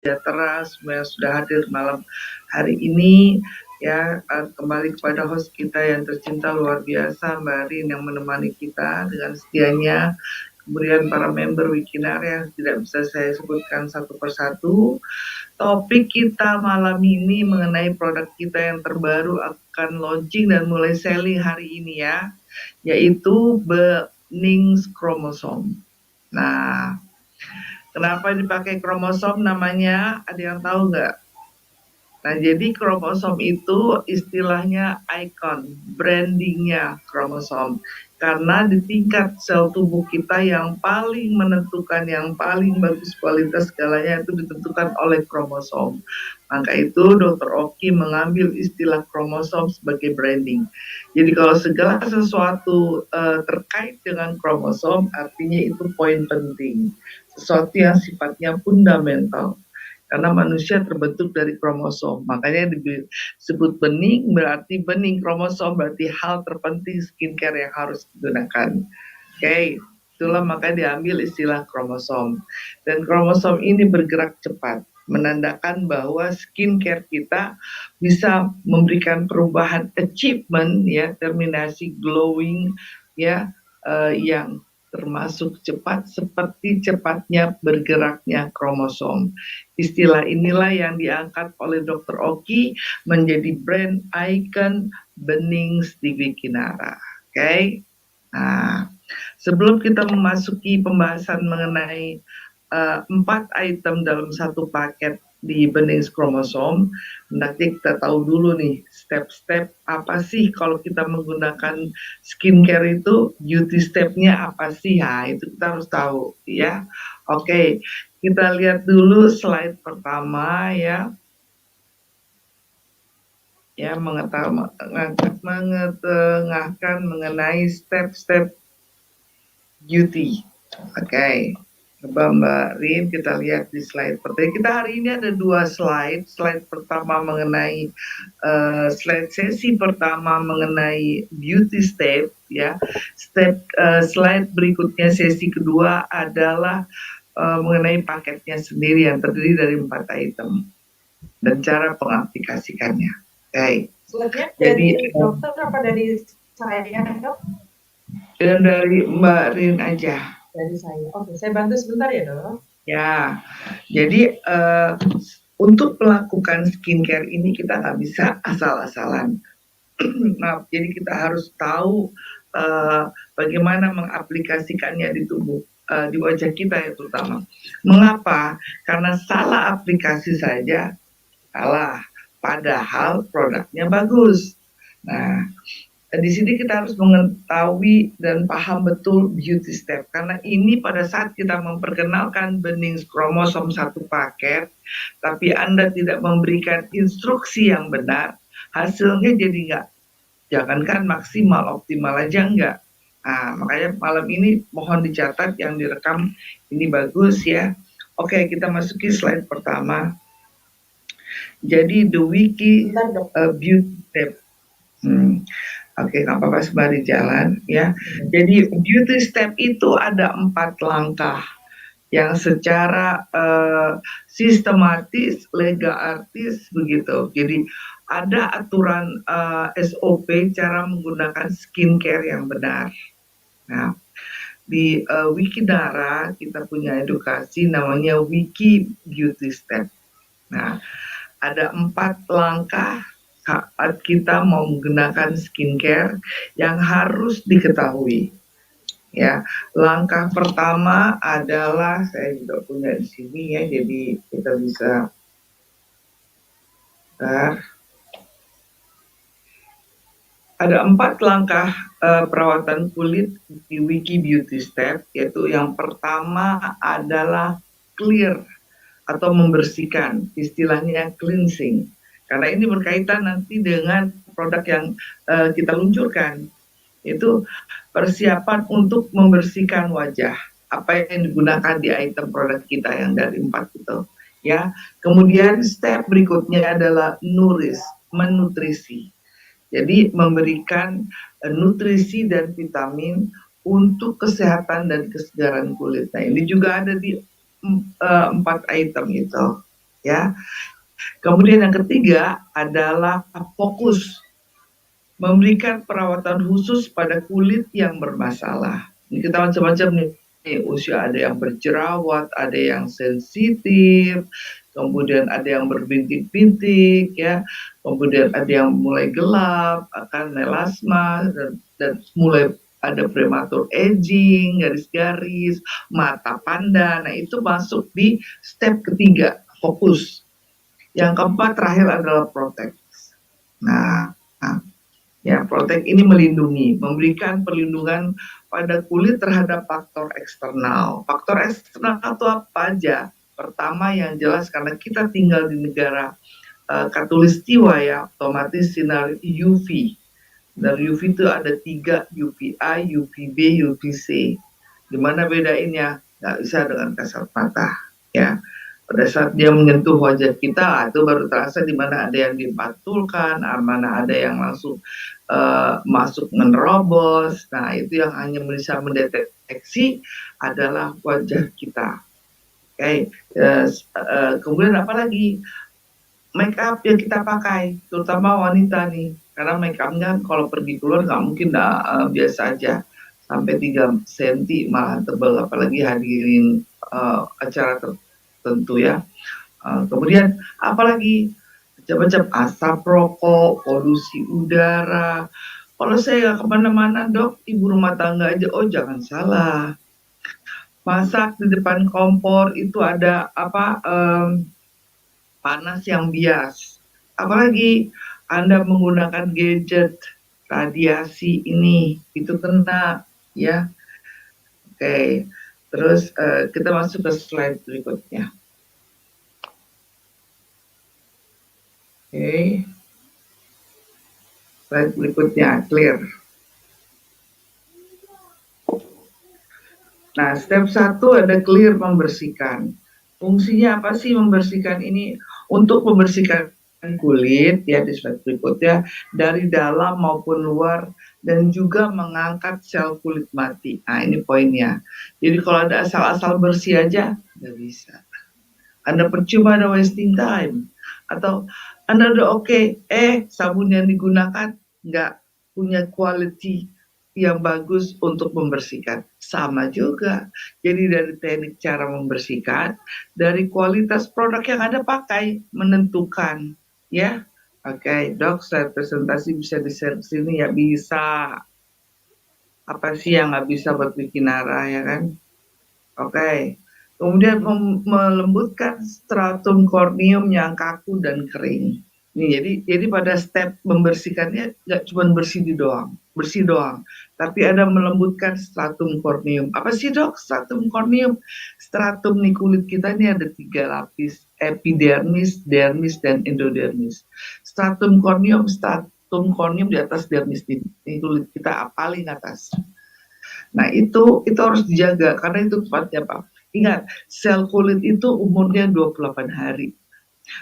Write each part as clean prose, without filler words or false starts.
sejahtera semua yang sudah hadir malam hari ini ya, kembali kepada host kita yang tercinta luar biasa Mbak Rin yang menemani kita dengan setianya, kemudian para member Wikinar yang tidak bisa saya sebutkan satu persatu. Topik kita malam ini mengenai produk kita yang terbaru akan launching dan mulai selling hari ini ya, yaitu Benings Chromosome. Nah, kenapa dipakai kromosom namanya? Ada yang tahu nggak? Nah, jadi kromosom itu istilahnya ikon, brandingnya kromosom. Karena di tingkat sel tubuh kita yang paling menentukan, yang paling bagus kualitas segalanya itu ditentukan oleh kromosom. Maka itu Dr. Oki mengambil istilah kromosom sebagai branding. Jadi kalau segala sesuatu terkait dengan kromosom, artinya itu poin penting. Sesuatu yang sifatnya fundamental karena manusia terbentuk dari kromosom. Makanya disebut bening, berarti bening kromosom, berarti hal terpenting skincare yang harus digunakan. Oke, itulah makanya diambil istilah kromosom. Dan kromosom ini bergerak cepat, menandakan bahwa skincare kita bisa memberikan perubahan achievement ya, terminasi glowing ya, yang termasuk cepat seperti cepatnya bergeraknya kromosom. Istilah inilah yang diangkat oleh Dr. Oki menjadi brand icon Benings di Wikinara. Oke. Nah, sebelum kita memasuki pembahasan mengenai 4 item dalam satu paket di Benings Chromosome, nanti kita tahu dulu nih step-step apa sih kalau kita menggunakan skincare itu, beauty stepnya apa sih? Nah, itu kita harus tahu ya. Oke, kita lihat dulu slide pertama ya. Ya, mengetengahkan mengenai step-step beauty. Oke. Coba Mbak Rin kita lihat di slide pertama. Kita hari ini ada 2 slide. Slide pertama mengenai slide sesi pertama mengenai beauty step ya. Slide berikutnya sesi kedua adalah mengenai paketnya sendiri yang terdiri dari 4 item dan cara pengaplikasikannya. Oke. Jadi dokter apa dari saya, Dok? Dan dari Mbak Rin aja. Dari saya. Oke, saya bantu sebentar ya, Dok. Ya, jadi untuk melakukan skincare ini kita nggak bisa asal-asalan. Nah, jadi kita harus tahu bagaimana mengaplikasikannya di tubuh, di wajah kita ya terutama. Mengapa? Karena salah aplikasi saja salah, padahal produknya bagus. Nah, di sini kita harus mengetahui dan paham betul beauty step karena ini pada saat kita memperkenalkan Benings Chromosome satu paket, tapi Anda tidak memberikan instruksi yang benar, hasilnya jadi nggak, jangankan maksimal, optimal aja enggak. Nah, makanya malam ini mohon dicatat yang direkam ini bagus ya. Oke, kita masuki slide pertama. Jadi the wiki beauty step. Oke, nggak apa-apa sembari jalan ya. Jadi beauty step itu ada 4 langkah yang secara sistematis, lega artis begitu. Jadi ada aturan SOP cara menggunakan skincare yang benar. Nah, di Wikinara kita punya edukasi namanya Wiki Beauty Step. Nah, ada 4 langkah saat kita mau menggunakan skincare yang harus diketahui. Ya, langkah pertama adalah saya juga punya di sini ya, jadi kita bisa ada 4 langkah perawatan kulit di Wiki Beauty Step, yaitu yang pertama adalah clear atau membersihkan, istilahnya cleansing. Karena ini berkaitan nanti dengan produk yang kita luncurkan. Itu persiapan untuk membersihkan wajah. Apa yang digunakan di item produk kita yang dari 4 itu. Ya. Kemudian step berikutnya adalah nourish, menutrisi. Jadi memberikan nutrisi dan vitamin untuk kesehatan dan kesegaran kulit. Nah, ini juga ada di 4 item itu. ya. Kemudian yang ketiga adalah fokus, memberikan perawatan khusus pada kulit yang bermasalah. Ini kita macam-macam nih. Usia ada yang berjerawat, ada yang sensitif, kemudian ada yang berbintik-bintik, ya, kemudian ada yang mulai gelap, akan melasma, dan mulai ada prematur aging, garis-garis, mata panda. Nah, itu masuk di step ketiga, fokus. Yang keempat terakhir adalah protect. Nah, ya, Protect ini melindungi, memberikan perlindungan pada kulit terhadap faktor eksternal. Faktor eksternal itu apa aja? Pertama yang jelas karena kita tinggal di negara khatulistiwa, ya, otomatis sinar UV. Dari UV itu ada 3, UVA, UVB, UVC. Gimana bedainnya? Nggak bisa dengan kasat mata, ya. Pada saat dia menyentuh wajah kita, itu baru terasa di mana ada yang dipantulkan, mana ada yang langsung masuk menerobos. Nah, itu yang hanya bisa mendeteksi adalah wajah kita. Oke, kemudian apa lagi? Make up yang kita pakai, terutama wanita nih, karena make upnya kalau pergi keluar nggak mungkin biasa aja, sampai 3 cm malah tebal, apalagi hadirin acara tertentu, ya. Kemudian apalagi macam-macam, asap rokok, polusi udara. Kalau saya nggak kemana-mana, dok, ibu rumah tangga aja, oh jangan salah. Masak di depan kompor itu ada panas yang bias. Apalagi Anda menggunakan gadget, radiasi ini, itu kena, ya. Oke, terus kita masuk ke slide berikutnya. Oke, slide berikutnya, clear. Nah, step 1 ada clear, membersihkan. Fungsinya apa sih membersihkan ini? Untuk membersihkan kulit, ya, di slide berikutnya, dari dalam maupun luar, dan juga mengangkat sel kulit mati. Nah, ini poinnya. Jadi kalau ada asal-asal bersih aja, nggak bisa. Anda percuma, ada wasting time. Atau Anda udah oke, sabun yang digunakan nggak punya quality yang bagus untuk membersihkan. Sama juga. Jadi dari teknik cara membersihkan, dari kualitas produk yang Anda pakai menentukan, ya. Oke, dok, saya presentasi bisa di-share sini, ya, bisa. Apa sih yang nggak bisa buat bikin Nara, ya kan? Oke. Kemudian melembutkan stratum corneum yang kaku dan kering. Nih, jadi pada step membersihkannya nggak cuma bersih doang, tapi ada melembutkan stratum corneum. Apa sih, dok, stratum corneum? Stratum nih, kulit kita ini ada 3 lapis, epidermis, dermis, dan endodermis. Stratum corneum di atas dermis, ini kulit kita paling atas. Nah, itu harus dijaga karena itu tempatnya, Pak. Ingat, sel kulit itu umurnya 28 hari.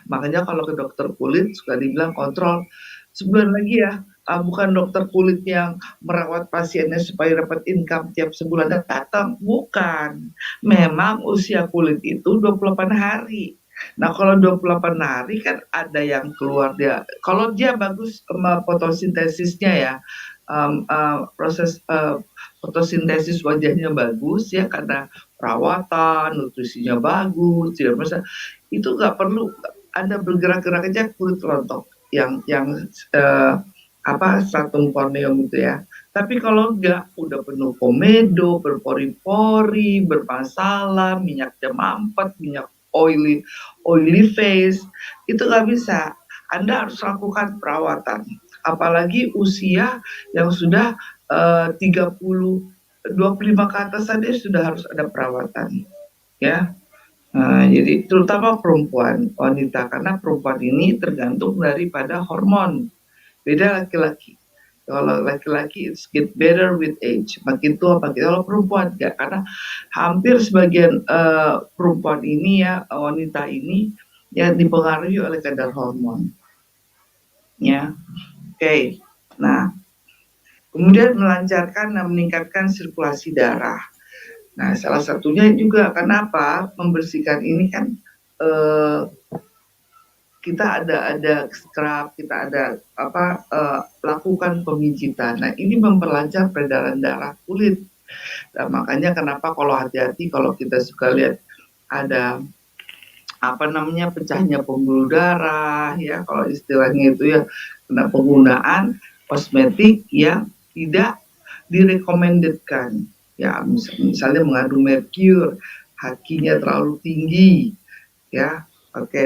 Makanya kalau ke dokter kulit suka dibilang kontrol sebulan lagi, ya. Bukan dokter kulit yang merawat pasiennya supaya dapat income tiap sebulan datang. Bukan. Memang usia kulit itu 28 hari. Nah, kalau 28 hari kan ada yang keluar dia. Kalau dia bagus fotosintesisnya, ya, proses fotosintesis wajahnya bagus, ya, karena perawatan, nutrisinya bagus, tidak masalah. Itu nggak perlu Anda bergerak-gerak aja kulit rontok yang stratum corneum itu, ya. Tapi kalau enggak, udah penuh komedo, berpori-pori, bermasalah, minyaknya mampet, minyak oily face, itu nggak bisa. Anda harus lakukan perawatan. Apalagi usia yang sudah 30, 25 ke atas saja sudah harus ada perawatan, ya. Jadi terutama perempuan, wanita, karena perempuan ini tergantung daripada hormon. Beda laki-laki. Kalau laki-laki it's get better with age, makin tua makin. Kalau perempuan enggak, karena hampir sebagian perempuan ini, ya, wanita ini, ya, dipengaruhi oleh kadar hormon, ya. Oke. Nah, kemudian melancarkan dan meningkatkan sirkulasi darah. Nah, salah satunya juga kenapa membersihkan ini kan kita ada scrub, kita ada lakukan pemijitan. Nah, ini memperlancar peredaran darah kulit. Nah, makanya kenapa kalau hati-hati kalau kita suka lihat ada pecahnya pembuluh darah ya, kalau istilahnya itu ya, kena penggunaan kosmetik yang tidak direkomendasikan ya, misalnya mengandung merkur, hakinya terlalu tinggi ya,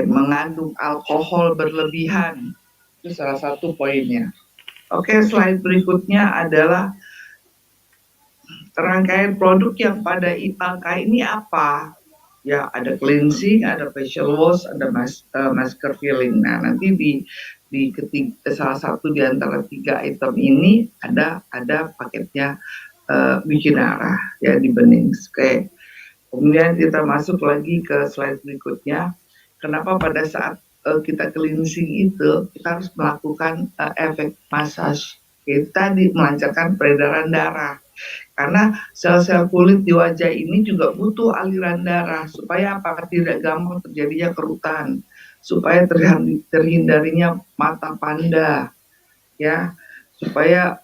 mengandung alkohol berlebihan, itu salah satu poinnya. Slide berikutnya adalah rangkaian produk yang pada angka ini apa ya, ada cleansing, ada facial wash, ada masker filling. Nah, nanti di ketiga, salah satu di antara 3 item ini ada paketnya bikin arah ya di Benings. Kemudian kita masuk lagi ke slide berikutnya. Kenapa pada saat kita cleansing itu kita harus melakukan efek massage, kita melancarkan peredaran darah, karena sel-sel kulit di wajah ini juga butuh aliran darah supaya tidak gampang terjadinya kerutan, supaya terhindarinya mata panda ya, supaya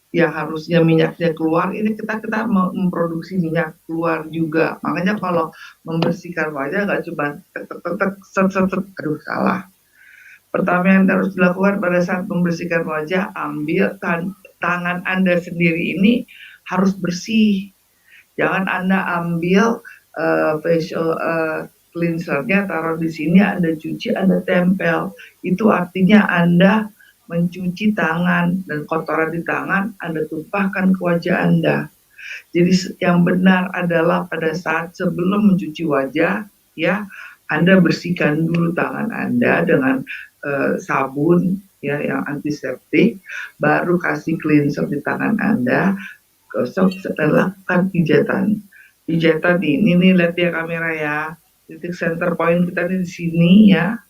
yang harusnya minyaknya keluar, ini kita memproduksi minyak keluar juga. Makanya kalau membersihkan wajah nggak cuma aduh salah. Pertama yang harus dilakukan pada saat membersihkan wajah, ambil tangan Anda sendiri ini harus bersih. Jangan Anda ambil facial cleansernya, taruh di sini, Anda cuci, Anda tempel. Itu artinya Anda mencuci tangan, dan kotoran di tangan Anda tumpahkan ke wajah Anda. Jadi yang benar adalah pada saat sebelum mencuci wajah ya, Anda bersihkan dulu tangan Anda dengan sabun ya yang antiseptik, baru kasih cleanser di tangan Anda, gosok, setelah lakukan pijatan. Pijatan ini nih, lihat ya kamera ya, titik center point kita di sini ya,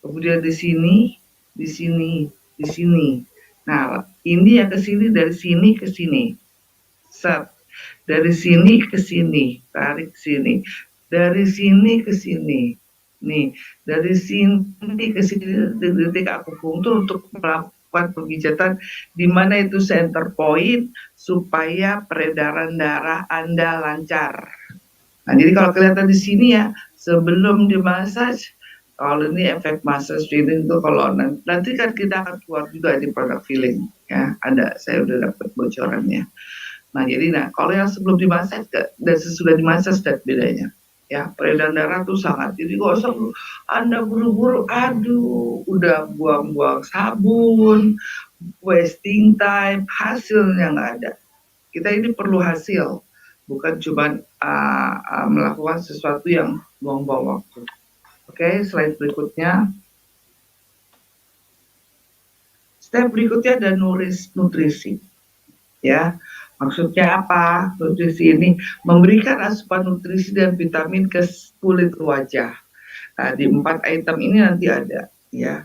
kemudian di sini, di sini, di sini. Nah, ini yang ke sini, dari sini ke sini, set, dari sini ke sini, tarik sini, dari sini ke sini. Nih, dari sini ke sini, titik akupunktur untuk melakukan pemijatan di mana itu center point supaya peredaran darah Anda lancar. Nah, jadi kalau kelihatan di sini ya, sebelum dimasaj, kalau ini efek massage feeling tuh, kalau nanti kan kita akan keluar juga di produk feeling ya, ada, saya udah dapat bocorannya. Nah, jadi kalau yang sebelum dimasaj dan sesudah dimasaj, dan bedanya ya, peredaran darah tuh sangat, jadi gak usah Anda buru-buru, aduh udah buang-buang sabun, wasting time, hasilnya nggak ada. Kita ini perlu hasil, bukan cuma melakukan sesuatu yang buang-buang waktu. Slide berikutnya. Step berikutnya ada nutrisi ya. Maksudnya apa? Nutrisi ini memberikan asupan nutrisi dan vitamin ke kulit wajah. Nah, di 4 item ini nanti ada ya.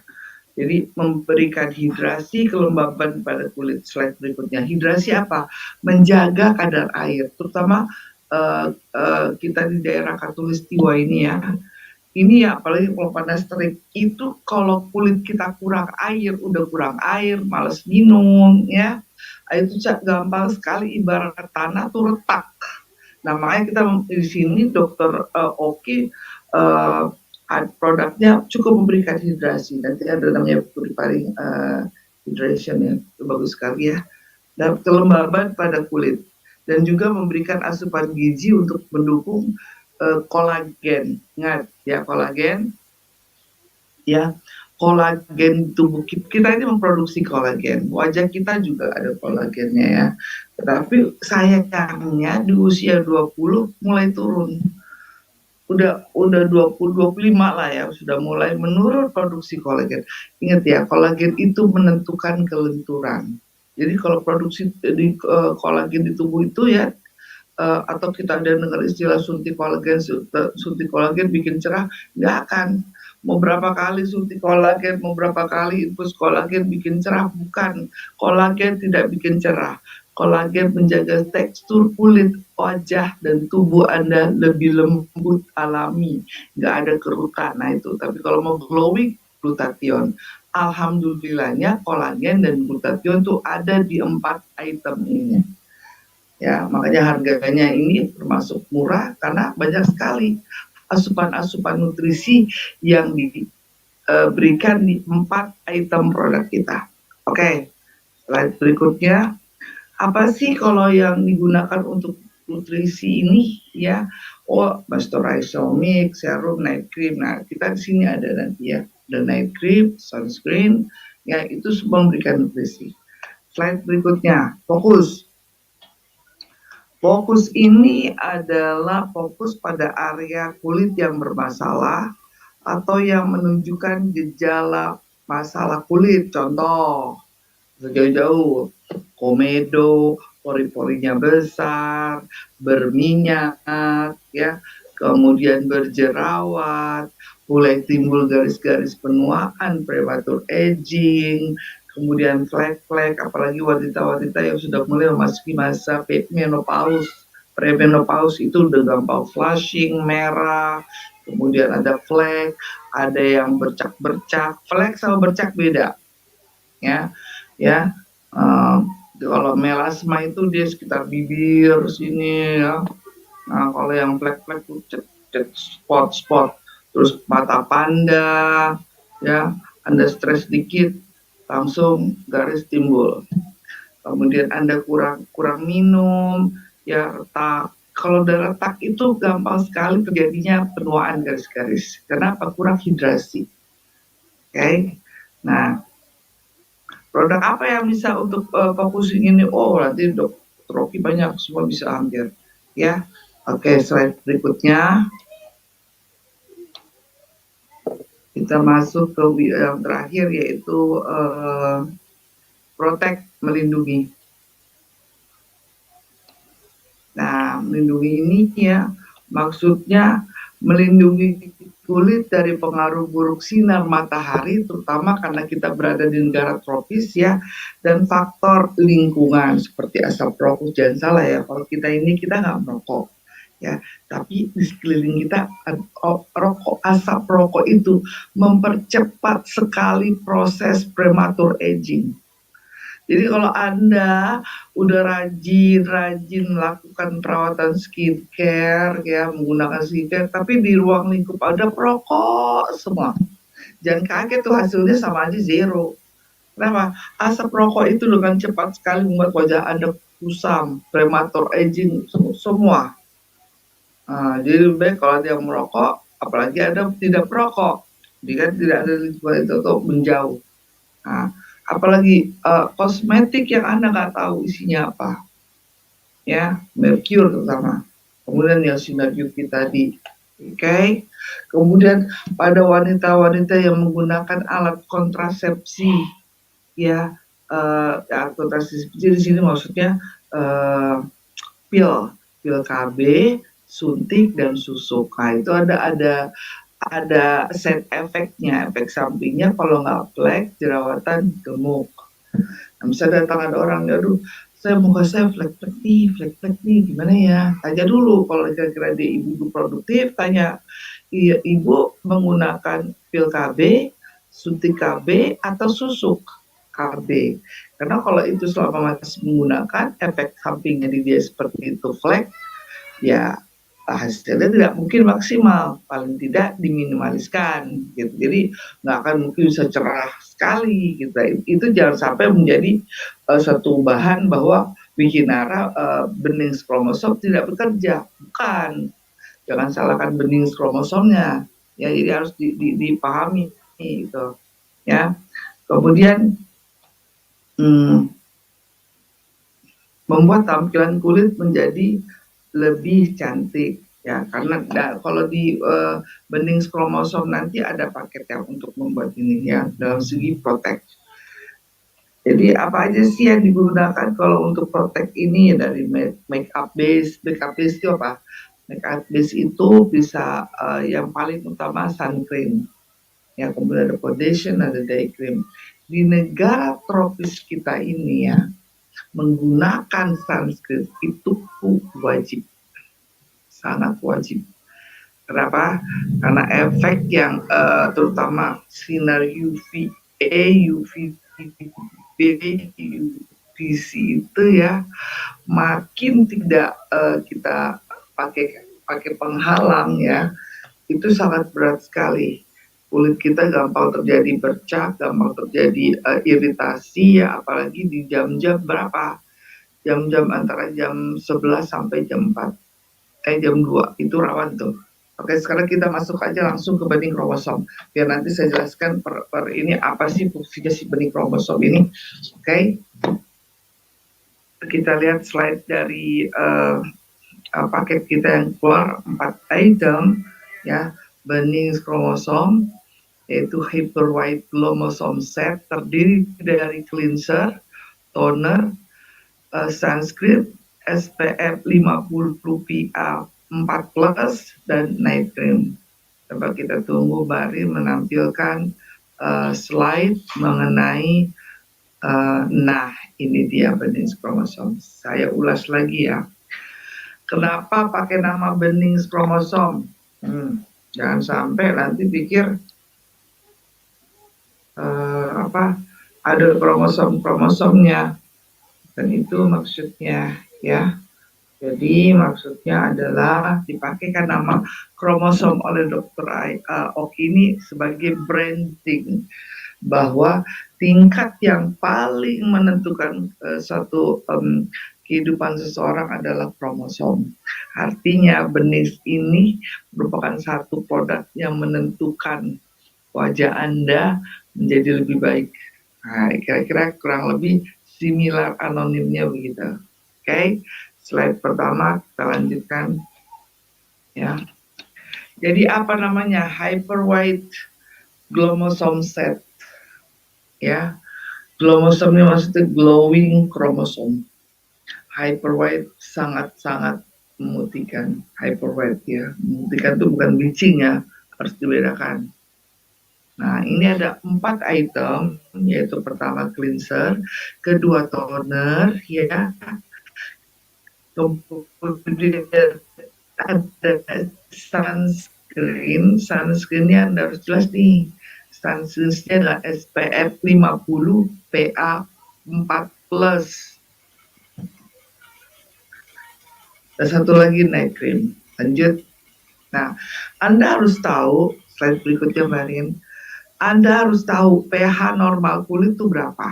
Jadi memberikan hidrasi, kelembaban pada kulit. Slide berikutnya. Hidrasi apa? Menjaga kadar air, terutama kita di daerah Katulistiwa ini ya. Ini ya, apalagi kalau panas terik itu, kalau kulit kita kurang air, udah kurang air, males minum ya, itu gampang sekali ibarat tanah tuh retak. Nah, makanya kita di sini Dokter Oki produknya cukup memberikan hidrasi. Nanti ada namanya purifying hydration ya, itu bagus sekali ya. Dan kelembaban pada kulit, dan juga memberikan asupan gizi untuk mendukung kolagen. Ingat ya, kolagen ya, kolagen tubuh kita ini memproduksi kolagen, wajah kita juga ada kolagennya ya, tetapi sayangnya di usia 20 mulai turun, udah 20-25 lah ya, sudah mulai menurun produksi kolagen. Ingat ya, kolagen itu menentukan kelenturan. Jadi kalau produksi kolagen di tubuh itu ya, atau kita ada dengar istilah suntik kolagen bikin cerah, nggak akan. Mau berapa kali suntik kolagen, mau berapa kali infus kolagen bikin cerah, bukan. Kolagen tidak bikin cerah. Kolagen menjaga tekstur kulit, wajah, dan tubuh Anda lebih lembut alami, nggak ada kerutan. Nah itu, tapi kalau mau glowing, glutathione. Alhamdulillahnya kolagen dan glutathione tuh ada di 4 item ini. Ya, makanya harganya ini termasuk murah karena banyak sekali asupan-asupan nutrisi yang diberikan di 4 item produk kita. Oke, slide berikutnya. Apa sih kalau yang digunakan untuk nutrisi ini ya? Oh, moisturizer mix, serum, night cream. Nah, kita di sini ada nanti ya, the night cream, sunscreen, ya itu semua memberikan nutrisi. Slide berikutnya, fokus. Fokus ini adalah fokus pada area kulit yang bermasalah atau yang menunjukkan gejala masalah kulit. Contoh, jauh-jauh, komedo, pori-porinya besar, berminyak, ya, kemudian berjerawat, mulai timbul garis-garis penuaan, prematur aging, kemudian flek-flek, apalagi wanita-wanita yang sudah mulai memasuki masa menopause, premenopause itu udah gampang flushing, merah, kemudian ada flek, ada yang bercak-bercak, flek sama bercak beda, ya, ya. Kalau melasma itu dia sekitar bibir sini ya. Nah, kalau yang flek-flek itu spot-spot, terus mata panda, ya, Anda stres dikit, langsung garis timbul. Kemudian Anda kurang minum, ya retak. Kalau udah retak itu gampang sekali terjadinya penuaan garis-garis. Kenapa? Kurang hidrasi. Oke. Nah, produk apa yang bisa untuk focusing ini? Oh, nanti Dr. Rocky banyak, semua bisa hampir. Ya, oke, slide berikutnya. Kita masuk ke yang terakhir yaitu protect, melindungi. Nah, melindungi ini ya maksudnya melindungi kulit dari pengaruh buruk sinar matahari, terutama karena kita berada di negara tropis ya, dan faktor lingkungan seperti asap rokok. Jangan salah ya, kalau kita nggak merokok ya, tapi di sekeliling kita asap rokok itu mempercepat sekali proses prematur aging. Jadi kalau Anda udah rajin melakukan perawatan skincare ya, menggunakan skincare, tapi di ruang lingkup Anda perokok semua, jangan kaget tuh hasilnya sama aja zero. Kenapa? Asap rokok itu dengan cepat sekali membuat wajah Anda kusam, prematur aging semua. Nah, jadi lebih baik kalau ada yang merokok, apalagi Anda tidak perokok, jika tidak ada lingkungan itu untuk menjauh. Nah, apalagi kosmetik yang Anda nggak tahu isinya apa, ya, mercure terutama, kemudian yang sinar UV tadi, oke. Kemudian pada wanita-wanita yang menggunakan alat kontrasepsi, ya, kontrasepsi di sini maksudnya pil KB, suntik dan susuk. Nah, itu ada side efeknya, efek sampingnya kalau nggak flek, jerawatan, gemuk. Nah, misalnya datang ada orang, aduh, muka saya flek-flek nih, gimana ya? Tanya dulu, kalau kira-kira dia ibu produktif, tanya, iya, ibu menggunakan pil KB, suntik KB, atau susuk KB. Karena kalau itu selama masih menggunakan, efek sampingnya di dia seperti itu flek, ya hasilnya tidak mungkin maksimal, paling tidak diminimaliskan gitu. Jadi nggak akan mungkin bisa cerah sekali gitu. Itu jangan sampai menjadi satu bahan bahwa bikin bening kromosom tidak bekerja. Bukan, jangan salahkan bening kromosomnya ya, jadi harus dipahami gitu ya. Kemudian membuat tampilan kulit menjadi lebih cantik ya, karena kalau di bening kromosom nanti ada paket yang untuk membuat ini ya, dalam segi protect. Jadi apa aja sih yang digunakan kalau untuk protect ini ya, dari makeup base itu apa? Makeup base itu bisa yang paling utama sun cream ya, kemudian ada foundation, ada day cream. Di negara tropis kita ini ya, menggunakan sunscreen itu wajib, sangat wajib. Kenapa? Karena efek yang terutama sinar UVA, UVB, UVC itu ya makin tidak kita pakai penghalang ya, itu sangat berat sekali. Kulit kita gampang terjadi bercak, gampang terjadi iritasi ya, apalagi di jam-jam berapa? Jam-jam antara jam 11 sampai jam 4. Jam 2 itu rawan tuh. Oke, sekarang kita masuk aja langsung ke bening kromosom. Biar nanti saya jelaskan per ini apa sih fungsinya si bening kromosom ini. Oke. Kita lihat slide dari paket kita yang keluar 4 item ya, bening kromosom yaitu Hyper White Chromosome Set, terdiri dari cleanser, toner, sunscreen, SPF 50 PA 4+, dan night cream. Coba kita tunggu Bari menampilkan slide mengenai nah ini dia bening kromosom. Saya ulas lagi ya. Kenapa pakai nama bening kromosom? Jangan sampai nanti pikir ada kromosom-kromosomnya, dan itu maksudnya ya. Jadi maksudnya adalah dipakaikan nama kromosom oleh Dr. Oki ini sebagai branding bahwa tingkat yang paling menentukan satu kehidupan seseorang adalah kromosom. Artinya bening ini merupakan satu produk yang menentukan wajah Anda menjadi lebih baik. Nah, kira-kira kurang lebih similar anonimnya begitu. Oke, slide pertama kita lanjutkan. Ya. Jadi apa namanya? Hyper White Chromosome Set. Ya. Chromosome ini maksudnya glowing chromosome. Hyper White sangat-sangat memutihkan. Hyper White ya. Memutihkan itu bukan bleaching ya, harus dibedakan. Nah, ini ada 4 item, yaitu pertama cleanser, kedua toner, ya, kemudian ada sunscreen. Sunscreennya Anda harus jelas nih, sunscreennya adalah SPF 50 PA 4+. Dan satu lagi night cream. Lanjut. Nah, Anda harus tahu, slide berikutnya Marin, Anda harus tahu pH normal kulit itu berapa.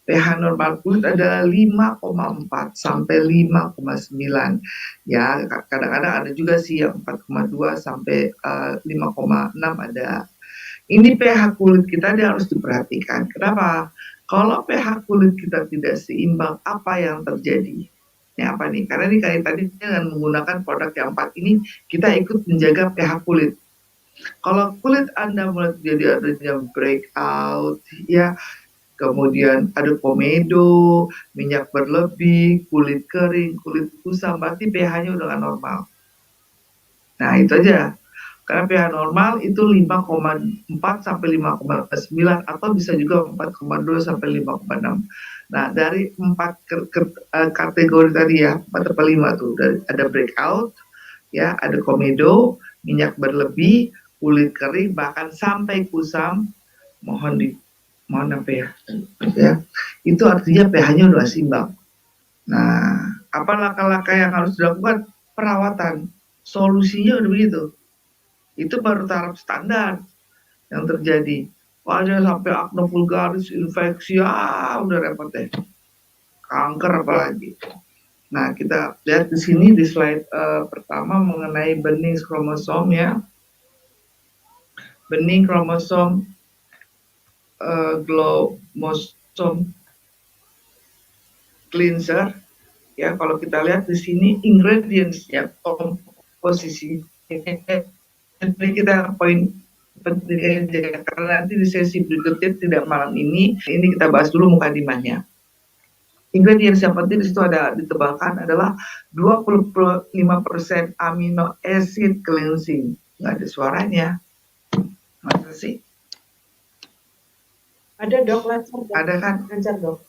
pH normal kulit adalah 5,4 sampai 5,9. Ya, kadang-kadang ada juga sih yang 4,2 sampai 5,6 ada. Ini pH kulit kita dia harus diperhatikan. Kenapa? Kalau pH kulit kita tidak seimbang, apa yang terjadi? Ini apa nih? Karena ini kayak tadi dengan menggunakan produk yang 4 ini, kita ikut menjaga pH kulit. Kalau kulit Anda mulai terjadi adanya breakout, ya, kemudian ada komedo, minyak berlebih, kulit kering, kulit kusam, berarti pH-nya udah nggak normal. Nah, itu aja. Karena pH normal itu 5,4 sampai 5,9 atau bisa juga 4,2 sampai 5,6. Nah, dari 4 kategori tadi ya, 4 atau 5 tuh, ada breakout, ya, ada komedo, minyak berlebih, kulit kering, bahkan sampai kusam, mohon apa ya, itu artinya pH-nya udah seimbang. Nah, apa langkah-langkah yang harus dilakukan? Perawatan. Solusinya udah begitu. Itu baru taraf standar yang terjadi. Wajah sampai akne vulgaris, infeksi, udah repot deh. Kanker apalagi. Nah, kita lihat di sini di slide pertama mengenai bening kromosom ya. Bening kromosom chromosome cleanser ya. Kalau kita lihat di sini ingredients ya, komposisi. Ini kita poin penting aja, karena nanti di sesi berikutnya tidak malam ini kita bahas dulu mukadimahnya. Ingredients yang penting di situ ada ditebalkan adalah 25% amino acid cleansing. Nggak ada suaranya. Masa sih? Ada dok, lancar dok. Ada kan? Lancar dok.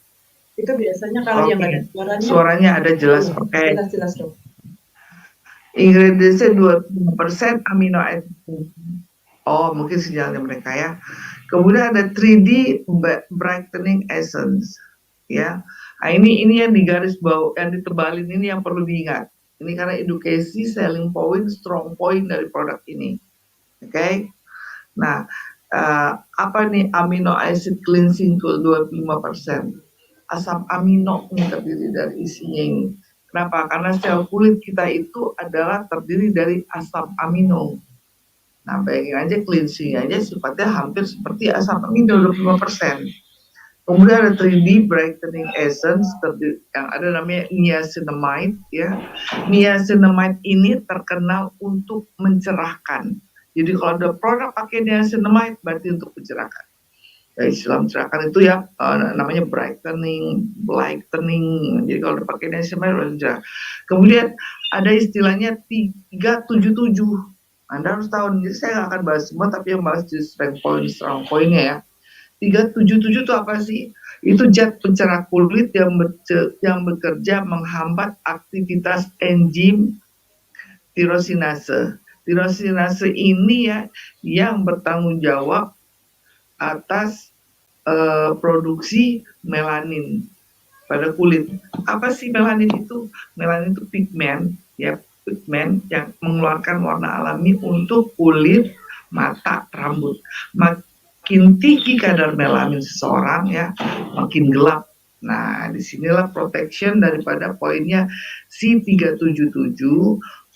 Itu biasanya kalau yang nggak ada suaranya ada jelas. Oke. Jelas dok. Ingredientsnya 25% amino acid. Oh, mungkin sinyalnya mereka ya. Kemudian ada 3D brightening essence, ya. Nah, ini yang digaris bawah, yang ditebalin ini yang perlu diingat. Ini karena edukasi, selling point, strong point dari produk ini. Oke. Nah, apa nih amino acid cleansing tool 25%? Asam amino ini terdiri dari isinya ini. Kenapa? Karena sel kulit kita itu adalah terdiri dari asam amino. Nah, bayangin aja cleansing aja sifatnya hampir seperti asam amino 25%. Kemudian ada 3D brightening essence yang ada namanya niacinamide ya. Niacinamide ini terkenal untuk mencerahkan. Jadi kalau ada produk pakai niacinamide berarti untuk mencerahkan. Ya, istilah mencerahkan itu ya namanya brightening. Jadi kalau pakai niacinamide berarti cerah. Kemudian ada istilahnya 377. Anda harus tahu, jadi saya nggak akan bahas semua, tapi yang bahas di strength point, strong point-nya ya. 377 itu apa sih? Itu zat pencerah kulit yang bekerja menghambat aktivitas enzim tirosinase. Tirosinase ini ya yang bertanggung jawab atas produksi melanin pada kulit. Apa sih melanin itu? Melanin itu pigmen ya, pigmen yang mengeluarkan warna alami untuk kulit, mata, rambut. Makin tinggi kadar melanin seseorang ya, makin gelap. Nah, disinilah protection daripada poinnya si 377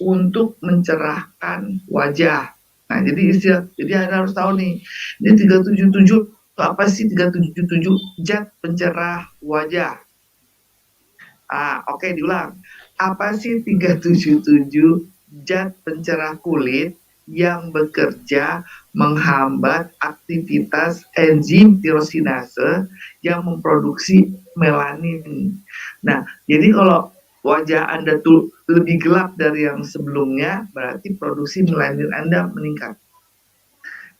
untuk mencerahkan wajah. Nah, jadi Anda harus tahu nih, ini 377 apa sih 377? Zat pencerah wajah. Oke, diulang. Apa sih 377 zat pencerah kulit yang bekerja menghambat aktivitas enzim tirosinase yang memproduksi melanin. Nah, jadi kalau wajah Anda tuh lebih gelap dari yang sebelumnya, berarti produksi melanin Anda meningkat.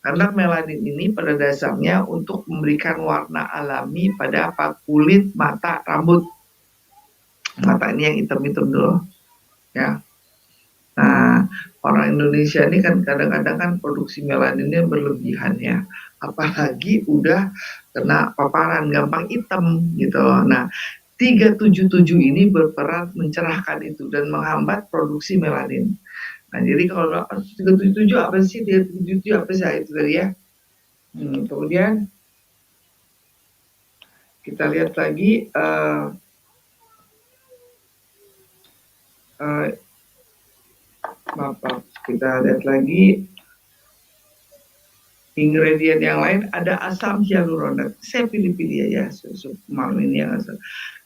Karena melanin ini pada dasarnya untuk memberikan warna alami pada kulit, mata, rambut. Mata ini yang hitam-hitam dulu ya. Nah, orang Indonesia ini kan kadang-kadang kan produksi melaninnya berlebihan ya, apalagi udah kena paparan gampang hitam gitu. Nah, 377 ini berperan mencerahkan itu dan menghambat produksi melanin. Nah, jadi kalau 377 apa sih? 377 apa sih itu tadi ya? Kemudian kita lihat lagi kita lihat lagi ingredient yang lain. Ada asam hyaluronat. Saya pilih-pilih ya malam ini yang asam.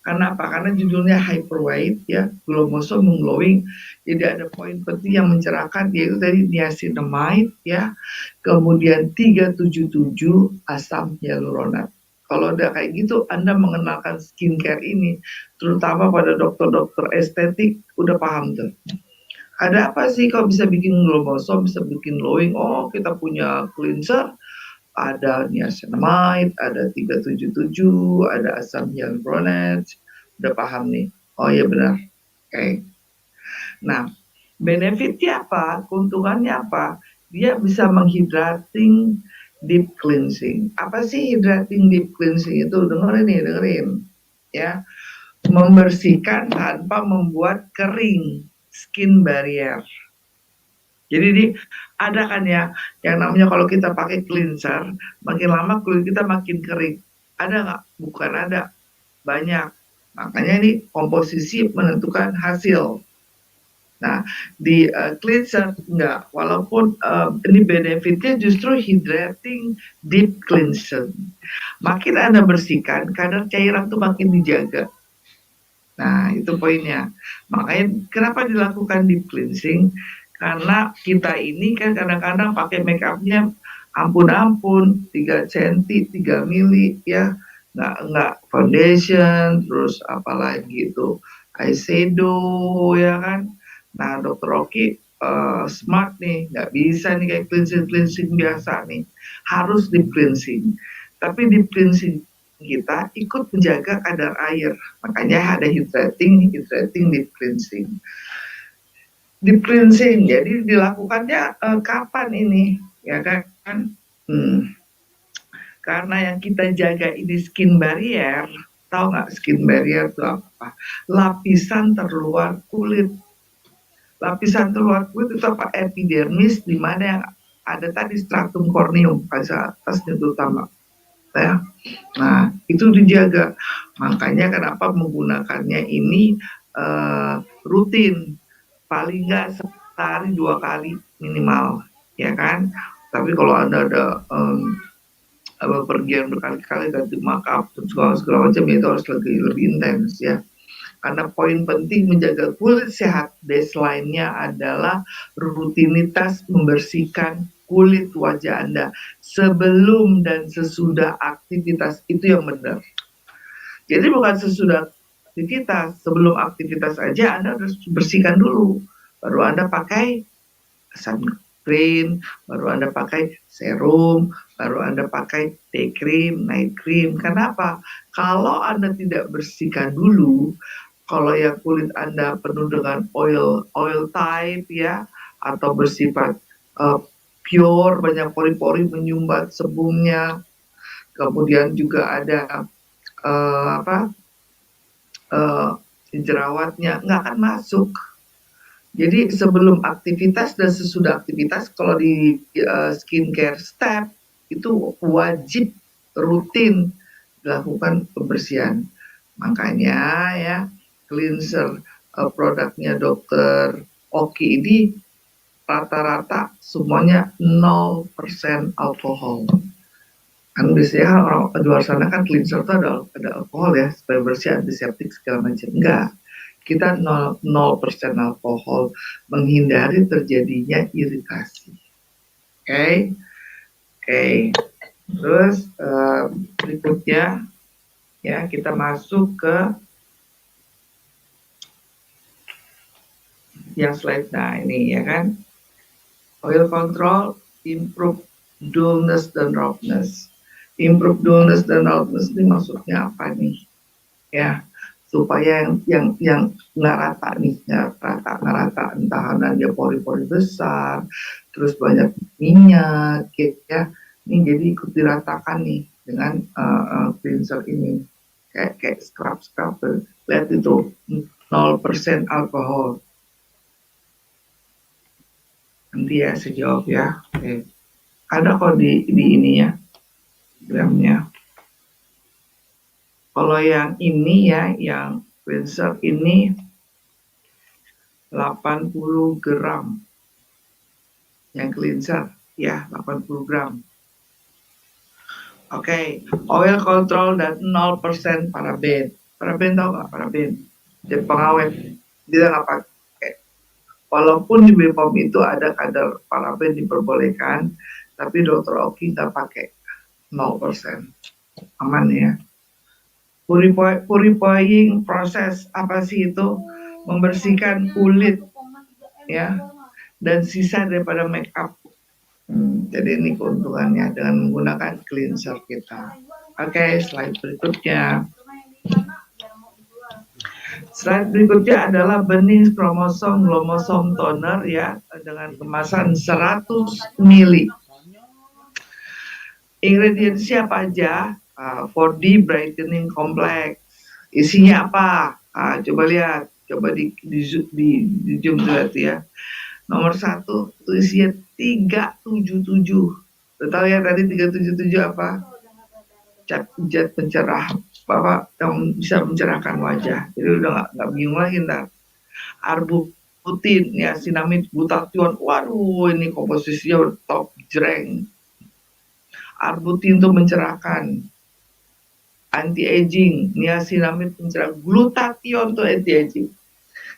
Karena apa? Karena judulnya hyper white ya, glomosome glowing. Jadi ada poin penting yang mencerahkan, yaitu tadi niacinamide ya. Kemudian 377 asam hyaluronat. Kalau udah kayak gitu, Anda mengenalkan skincare ini, terutama pada dokter-dokter estetik, udah paham tuh. Ada apa sih kalau bisa bikin glomosome, bisa bikin glowing? Oh, kita punya cleanser, ada niacinamide, ada 377, ada asam hyaluronat. Udah paham nih? Oh iya benar. Oke. Nah, benefitnya apa? Keuntungannya apa? Dia bisa menghydrating deep cleansing. Apa sih hydrating deep cleansing itu? Dengerin ya. Membersihkan tanpa membuat kering skin barrier. Jadi ini ada kan ya yang namanya kalau kita pakai cleanser, makin lama kulit kita makin kering. Ada nggak? Bukan ada. Banyak. Makanya ini komposisi menentukan hasil. Nah, di cleanser enggak, walaupun ini benefitnya justru hydrating deep cleanser. Makin Anda bersihkan, kadar cairan tuh makin dijaga. Nah, itu poinnya. Makanya kenapa dilakukan deep cleansing? Karena kita ini kan kadang-kadang pakai make upnya ampun-ampun, 3 cm, 3 mili ya, nggak foundation, terus apalagi itu eyeshadow ya kan. Nah, Dokter Oki smart nih, nggak bisa nih kayak cleansing biasa nih, harus deep cleansing. Tapi deep cleansing kita ikut menjaga kadar air. Makanya ada hydrating, deep cleansing. Deep cleansing, jadi dilakukannya kapan ini, ya kan? Karena yang kita jaga ini skin barrier, tahu nggak skin barrier itu apa? Lapisan terluar kulit. Lapisan terluar kulit itu apa? Epidermis, di mana yang ada tadi stratum corneum pada atasnya terutama. Ya. Nah, itu dijaga. Makanya kenapa menggunakannya ini rutin, paling nggak sehari 2 kali minimal, ya kan? Tapi kalau Anda ada pergian berkali-kali ganti makeup dan segala macam, itu harus lebih intens ya. Karena poin penting menjaga kulit sehat, baseline-nya adalah rutinitas membersihkan kulit wajah Anda sebelum dan sesudah aktivitas, itu yang benar. Jadi bukan sesudah aktivitas, sebelum aktivitas aja Anda harus bersihkan dulu, baru Anda pakai sunscreen, baru Anda pakai serum, baru Anda pakai day cream, night cream. Kenapa? Kalau Anda tidak bersihkan dulu, kalau yang kulit Anda penuh dengan oil type ya, atau bersifat pure, banyak pori-pori menyumbat sebumnya, kemudian juga ada jerawatnya, nggak akan masuk. Jadi sebelum aktivitas dan sesudah aktivitas, kalau di skincare step itu wajib rutin dilakukan pembersihan. Makanya ya, cleanser produknya Dokter Oki ini rata-rata semuanya 0% alkohol. Kan biasanya orang di luar sana kan cleanser itu ada alkohol ya, supaya bersih, antiseptik segala macam. Enggak, kita 0% alkohol, menghindari terjadinya iritasi. Oke. Terus berikutnya ya, kita masuk ke yang slide. Nah ini ya kan, oil control, improve dullness dan roughness. Improve dullness dan roughness ini maksudnya apa nih? Ya, supaya yang nggak rata nih, nggak rata, entah dia pori-pori besar, terus banyak minyak, ya. Ini jadi ikut diratakan nih dengan cleanser ini, kayak scrub. Lihat itu 0% alkohol. Nanti ya saya jawab ya. Oke. Ada kok di ini ya, gramnya. Kalau yang ini ya, yang cleanser ini 80 gram. Yang cleanser ya 80 gram. Oke, oil control dan 0% paraben. Paraben tau nggak paraben? Jadi pengawet. Dia nggak pakai. Walaupun di BPOM itu ada kadar paraben diperbolehkan, tapi Dokter Oki nggak pakai 0%. Aman ya. Purifying proses apa sih itu? Membersihkan kulit ya, dan sisa daripada make up. Jadi ini keuntungannya dengan menggunakan cleanser kita. Oke, slide berikutnya. Slide berikutnya adalah Bening Chromosome Toner ya, dengan kemasan 100 ml. Ingredientsnya apa aja? 4D Brightening Complex. Isinya apa? Coba lihat, coba di zoom lihat ya. Nomor 1 itu isinya 377. Tahu ya tadi 377 apa? Zat pencerah, bahwa yang bisa mencerahkan wajah. Jadi udah nggak bingung lagi ntar. Arbutin, niacinamide, glutathione. Waduh, ini komposisinya top jreng. Arbutin itu mencerahkan, anti-aging, niacinamide pencerah, glutathione itu anti-aging.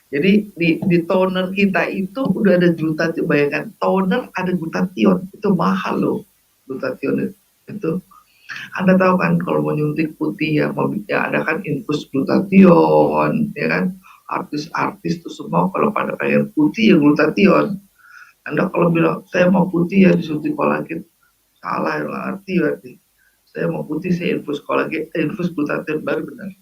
Jadi di toner kita itu udah ada glutathione. Bayangkan toner ada glutathione, itu mahal loh glutathione itu. Anda tahu kan kalau mau nyuntik putih ya ada kan infus glutathione, ya kan? Artis-artis tuh semua kalau pada pengen putih ya glutathione. Anda kalau bilang saya mau putih ya disuntik kolagen, salah, nggak ngerti berarti. Saya mau putih, saya infus kolagen, infus glutathione baru benar.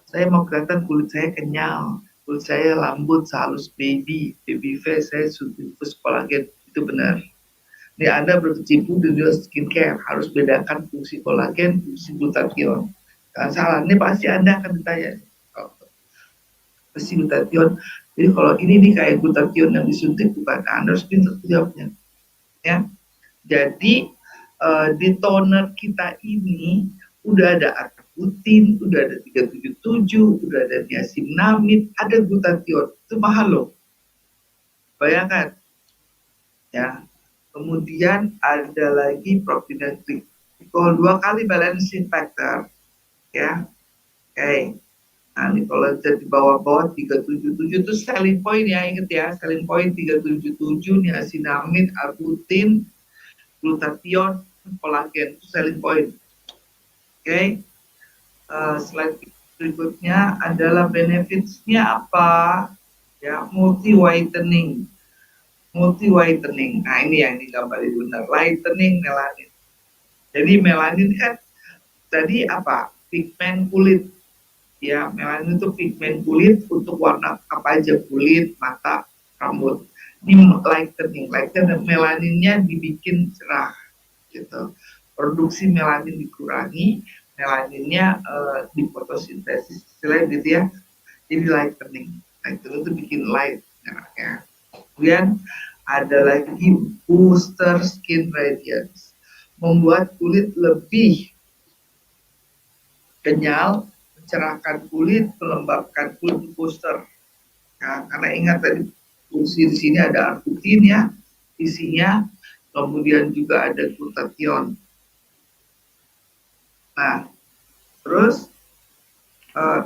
Saya mau kelihatan kulit saya kenyal, kulit saya lembut, halus baby face, saya infus kolagen, itu benar. Ini Anda berkecimpung di dunia skincare, harus bedakan fungsi kolagen, fungsi glutathione. Jangan salah, ini pasti Anda akan ditanya. Pasti glutathione. Jadi kalau ini nih kayak glutathione yang disuntik, bukan, Anda harus pintar jawabnya. Ya. Jadi di toner kita ini udah ada arbutin, udah ada 377, udah ada niacinamide, ada glutathione. Itu mahal loh. Bayangkan. Ya. Kemudian ada lagi propionyl glycol 2 kali balancing factor. Ya. Oke. Nah, ini kalau jadi bawah-bawah 377 itu selling point ya, inget ya, selling point 377 niacinamide, arbutin, glutathione, kolagen, itu selling point. Oke. Slide berikutnya adalah benefits-nya apa? Ya, multi whitening. Nah, ini yang digambarin benar. Lightening melanin. Jadi melanin kan tadi apa? Pigmen kulit. Ya, melanin itu pigmen kulit untuk warna apa aja, kulit, mata, rambut. Ini lightening. Melaninnya dibikin cerah gitu. Produksi melanin dikurangi, melaninnya difotosintesis, istilahnya gitu ya. Jadi lightening itu bikin light ya. Kemudian ada lagi booster skin radiance, membuat kulit lebih kenyal, mencerahkan kulit, melembabkan kulit, booster. Nah, karena ingat tadi fungsi di sini ada arbutin ya, isinya, kemudian juga ada glutathione. Nah, terus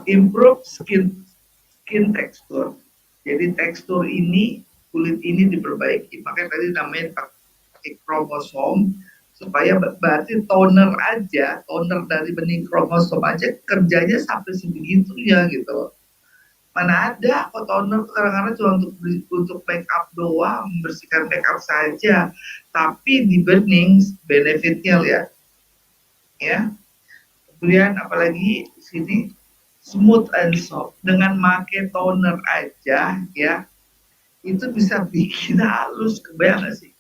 improve skin texture. Jadi tekstur ini, kulit ini diperbaiki. Makanya tadi namanya pakai kromosom, supaya berarti toner aja, toner dari benih kromosom aja kerjanya sampai sebegitu ya gitu. Mana ada kok toner kadang-kadang cuma untuk make up doang, membersihkan make up saja. Tapi di bening benefitnya lihat. Ya. Kemudian apalagi di sini smooth and soft, dengan make toner aja ya itu bisa bikin halus, kebayang gak sih?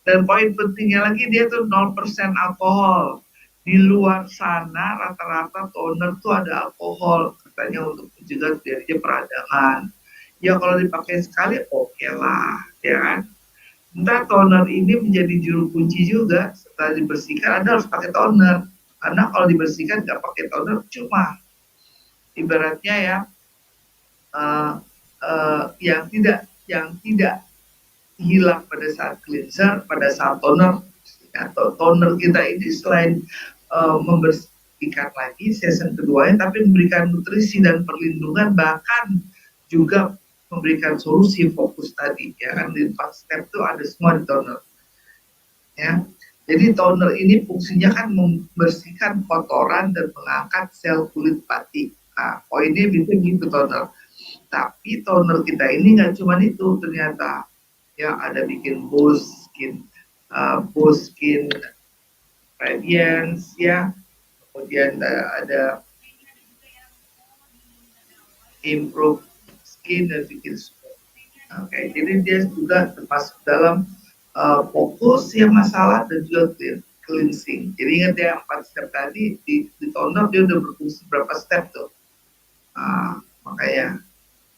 Dan poin pentingnya lagi, dia tuh 0% alkohol. Di luar sana rata-rata toner tuh ada alkohol, katanya untuk mencegah terjadinya peradangan. Ya kalau dipakai sekali oke lah, ya kan? Entah toner ini menjadi juru kunci juga. Setelah dibersihkan Anda harus pakai toner, karena kalau dibersihkan nggak pakai toner cuma ibaratnya ya yang tidak hilang pada saat cleanser, pada saat toner, atau toner kita ini selain membersihkan lagi season keduanya, tapi memberikan nutrisi dan perlindungan, bahkan juga memberikan solusi fokus tadi ya kan. Di 4 step itu ada semua di toner ya. Jadi toner ini fungsinya kan membersihkan kotoran dan mengangkat sel kulit batik. Nah, poinnya gitu toner. Tapi toner kita ini nggak cuma itu ternyata ya, ada bikin boost skin radiance ya, kemudian ada improve skin dan bikin smooth. Oke, jadi dia juga termasuk dalam fokus yang masalah dan juga cleansing. Jadi ingat ya 4 step tadi di toner dia udah berfungsi berapa step tuh. Makanya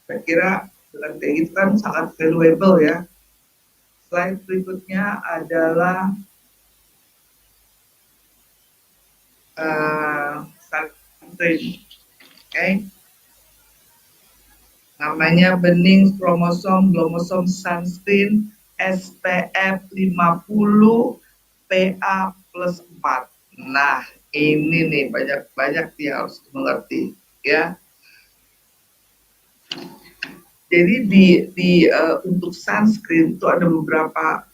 saya kira dengan kayak gitu kan sangat valuable ya. Slide berikutnya adalah sunscreen. Okay. Namanya bening kromosom sunscreen SPF 50 PA plus 4. Nah, ini nih banyak yang harus mengerti ya. Jadi untuk sunscreen itu ada beberapa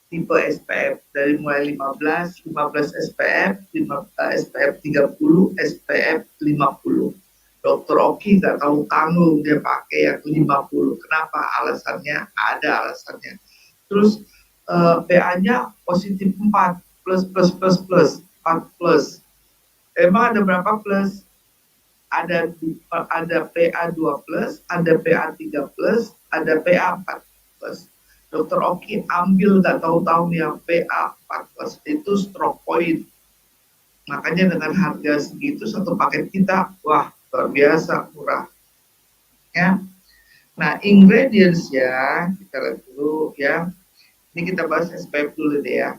tipe SPF, dari mulai 15 SPF, SPF 30, SPF 50. Dokter Oki nggak tahu tanggung dia pakai yang 50. Kenapa? Alasannya ada alasannya. Terus PA-nya positif 4. plus, 4 plus. Emang ada berapa plus? Ada PA2 plus, ada PA3 plus, ada PA4 plus. Dokter Oki ambil nggak tahu-tahu yang PA4 plus itu stroke point. Makanya dengan harga segitu satu paket kita, wah luar biasa murah. Ya. Nah, ingredients ya, kita lihat dulu ya. Ini kita bahas SPF dulu deh ya.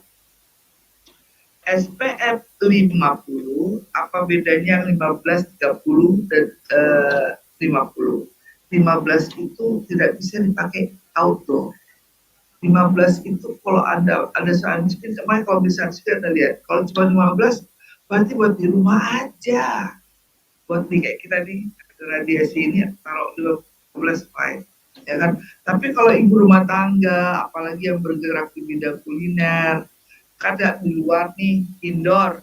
SPF 50, apa bedanya 15, 30, dan 50? 15 itu tidak bisa dipakai outdoor. 15 itu kalau ada sunscreen, kemarin kalau bisa sunscreen Anda lihat, kalau cuma 15, berarti buat di rumah aja. Buat nih kayak kita nih, radiasi ini taruh 15 fine. Ya kan? Tapi kalau ibu rumah tangga, apalagi yang bergerak di bidang kuliner, kada di luar nih, indoor.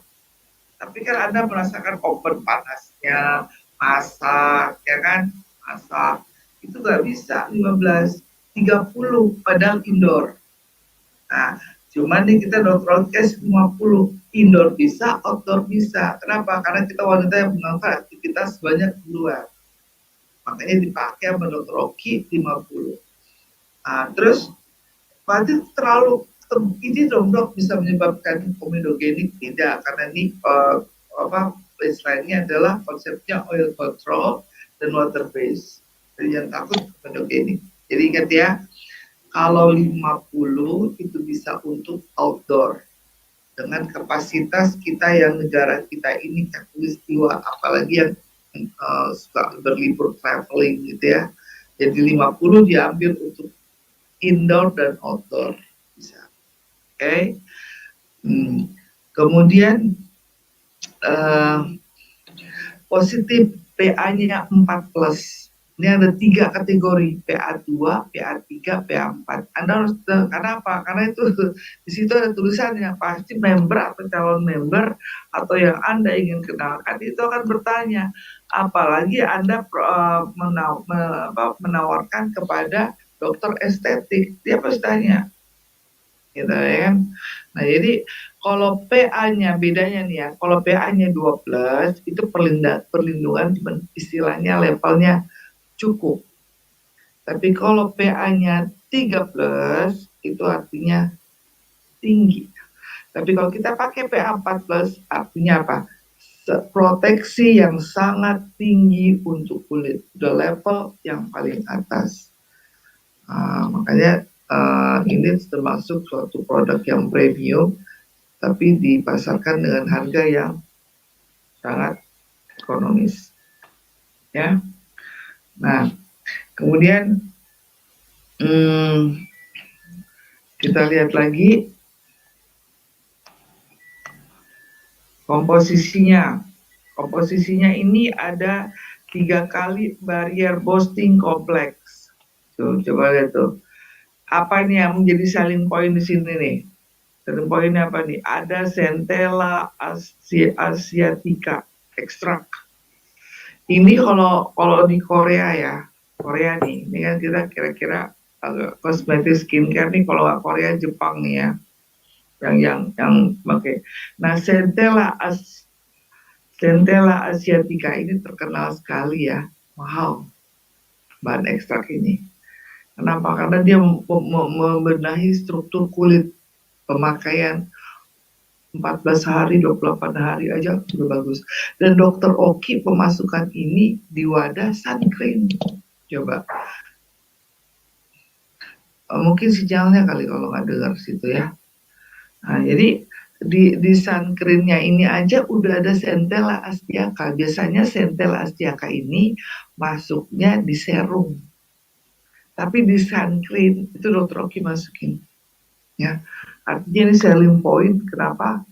Tapi kan Anda merasakan oven panasnya, masak, ya kan? Masak. Itu nggak bisa 15, 30, padahal indoor. Nah, cuman nih kita broadcast 50, indoor bisa, outdoor bisa. Kenapa? Karena kita wanita yang melakukan aktivitas banyak di luar. Makanya dipakai sama Dr. Oki 50. Nah, terus berarti terlalu ini dong dok bisa menyebabkan komedogenik? Tidak, karena ini istilahnya adalah konsepnya oil control dan water base. Jadi yang takut komedogenik. Jadi ingat ya, kalau 50 itu bisa untuk outdoor dengan kapasitas kita yang negara kita ini katulistiwa, apalagi yang suka berlibur traveling gitu ya. Jadi 50 diambil untuk indoor dan outdoor bisa. Oke. Kemudian positif PA-nya 4 plus. Ini ada 3 kategori, PA2, PA3, PA4. Anda harus, karena apa? Karena itu di situ ada tulisannya, pasti member atau calon member atau yang Anda ingin kenalkan itu akan bertanya. Apalagi Anda menawarkan kepada dokter estetik, dia pasti tanya. Gitu ya kan. Nah, jadi kalau PA-nya bedanya nih ya, kalau PA-nya 12 itu perlindungan istilahnya levelnya cukup. Tapi kalau PA-nya 13 itu artinya tinggi. Tapi kalau kita pakai PA 14 artinya apa? Proteksi yang sangat tinggi untuk kulit, udah level yang paling atas. Makanya ini termasuk suatu produk yang premium, tapi dipasarkan dengan harga yang sangat ekonomis. Ya. Nah, kemudian kita lihat lagi komposisinya. Komposisinya ini ada 3 kali barrier boosting kompleks. Tuh, coba lihat tuh. Apa nih yang menjadi selling point di sini nih? Selling pointnya apa nih? Ada Centella asiatica ekstrak. Ini kalau di Korea ya, Korea nih, ini kan kita kira-kira kosmetik skincare nih kalau Korea Jepang nih ya, yang pakai. Nah, Centella asiatica ini terkenal sekali ya, mahal bahan ekstrak ini. Kenapa? Karena dia membenahi struktur kulit, pemakaian 14 hari, 28 hari aja sudah bagus. Dan Dokter Oki pemasukan ini di wadah sun cream. Coba. Mungkin sinyalnya kali kalau nggak dengar situ ya. Nah, jadi di sun cream-nya ini aja udah ada Centella asiatica. Biasanya Centella asiatica ini masuknya di serum. Tapi di sun cream itu Dokter Oki masukin. Ya. Artinya ini selling point kenapa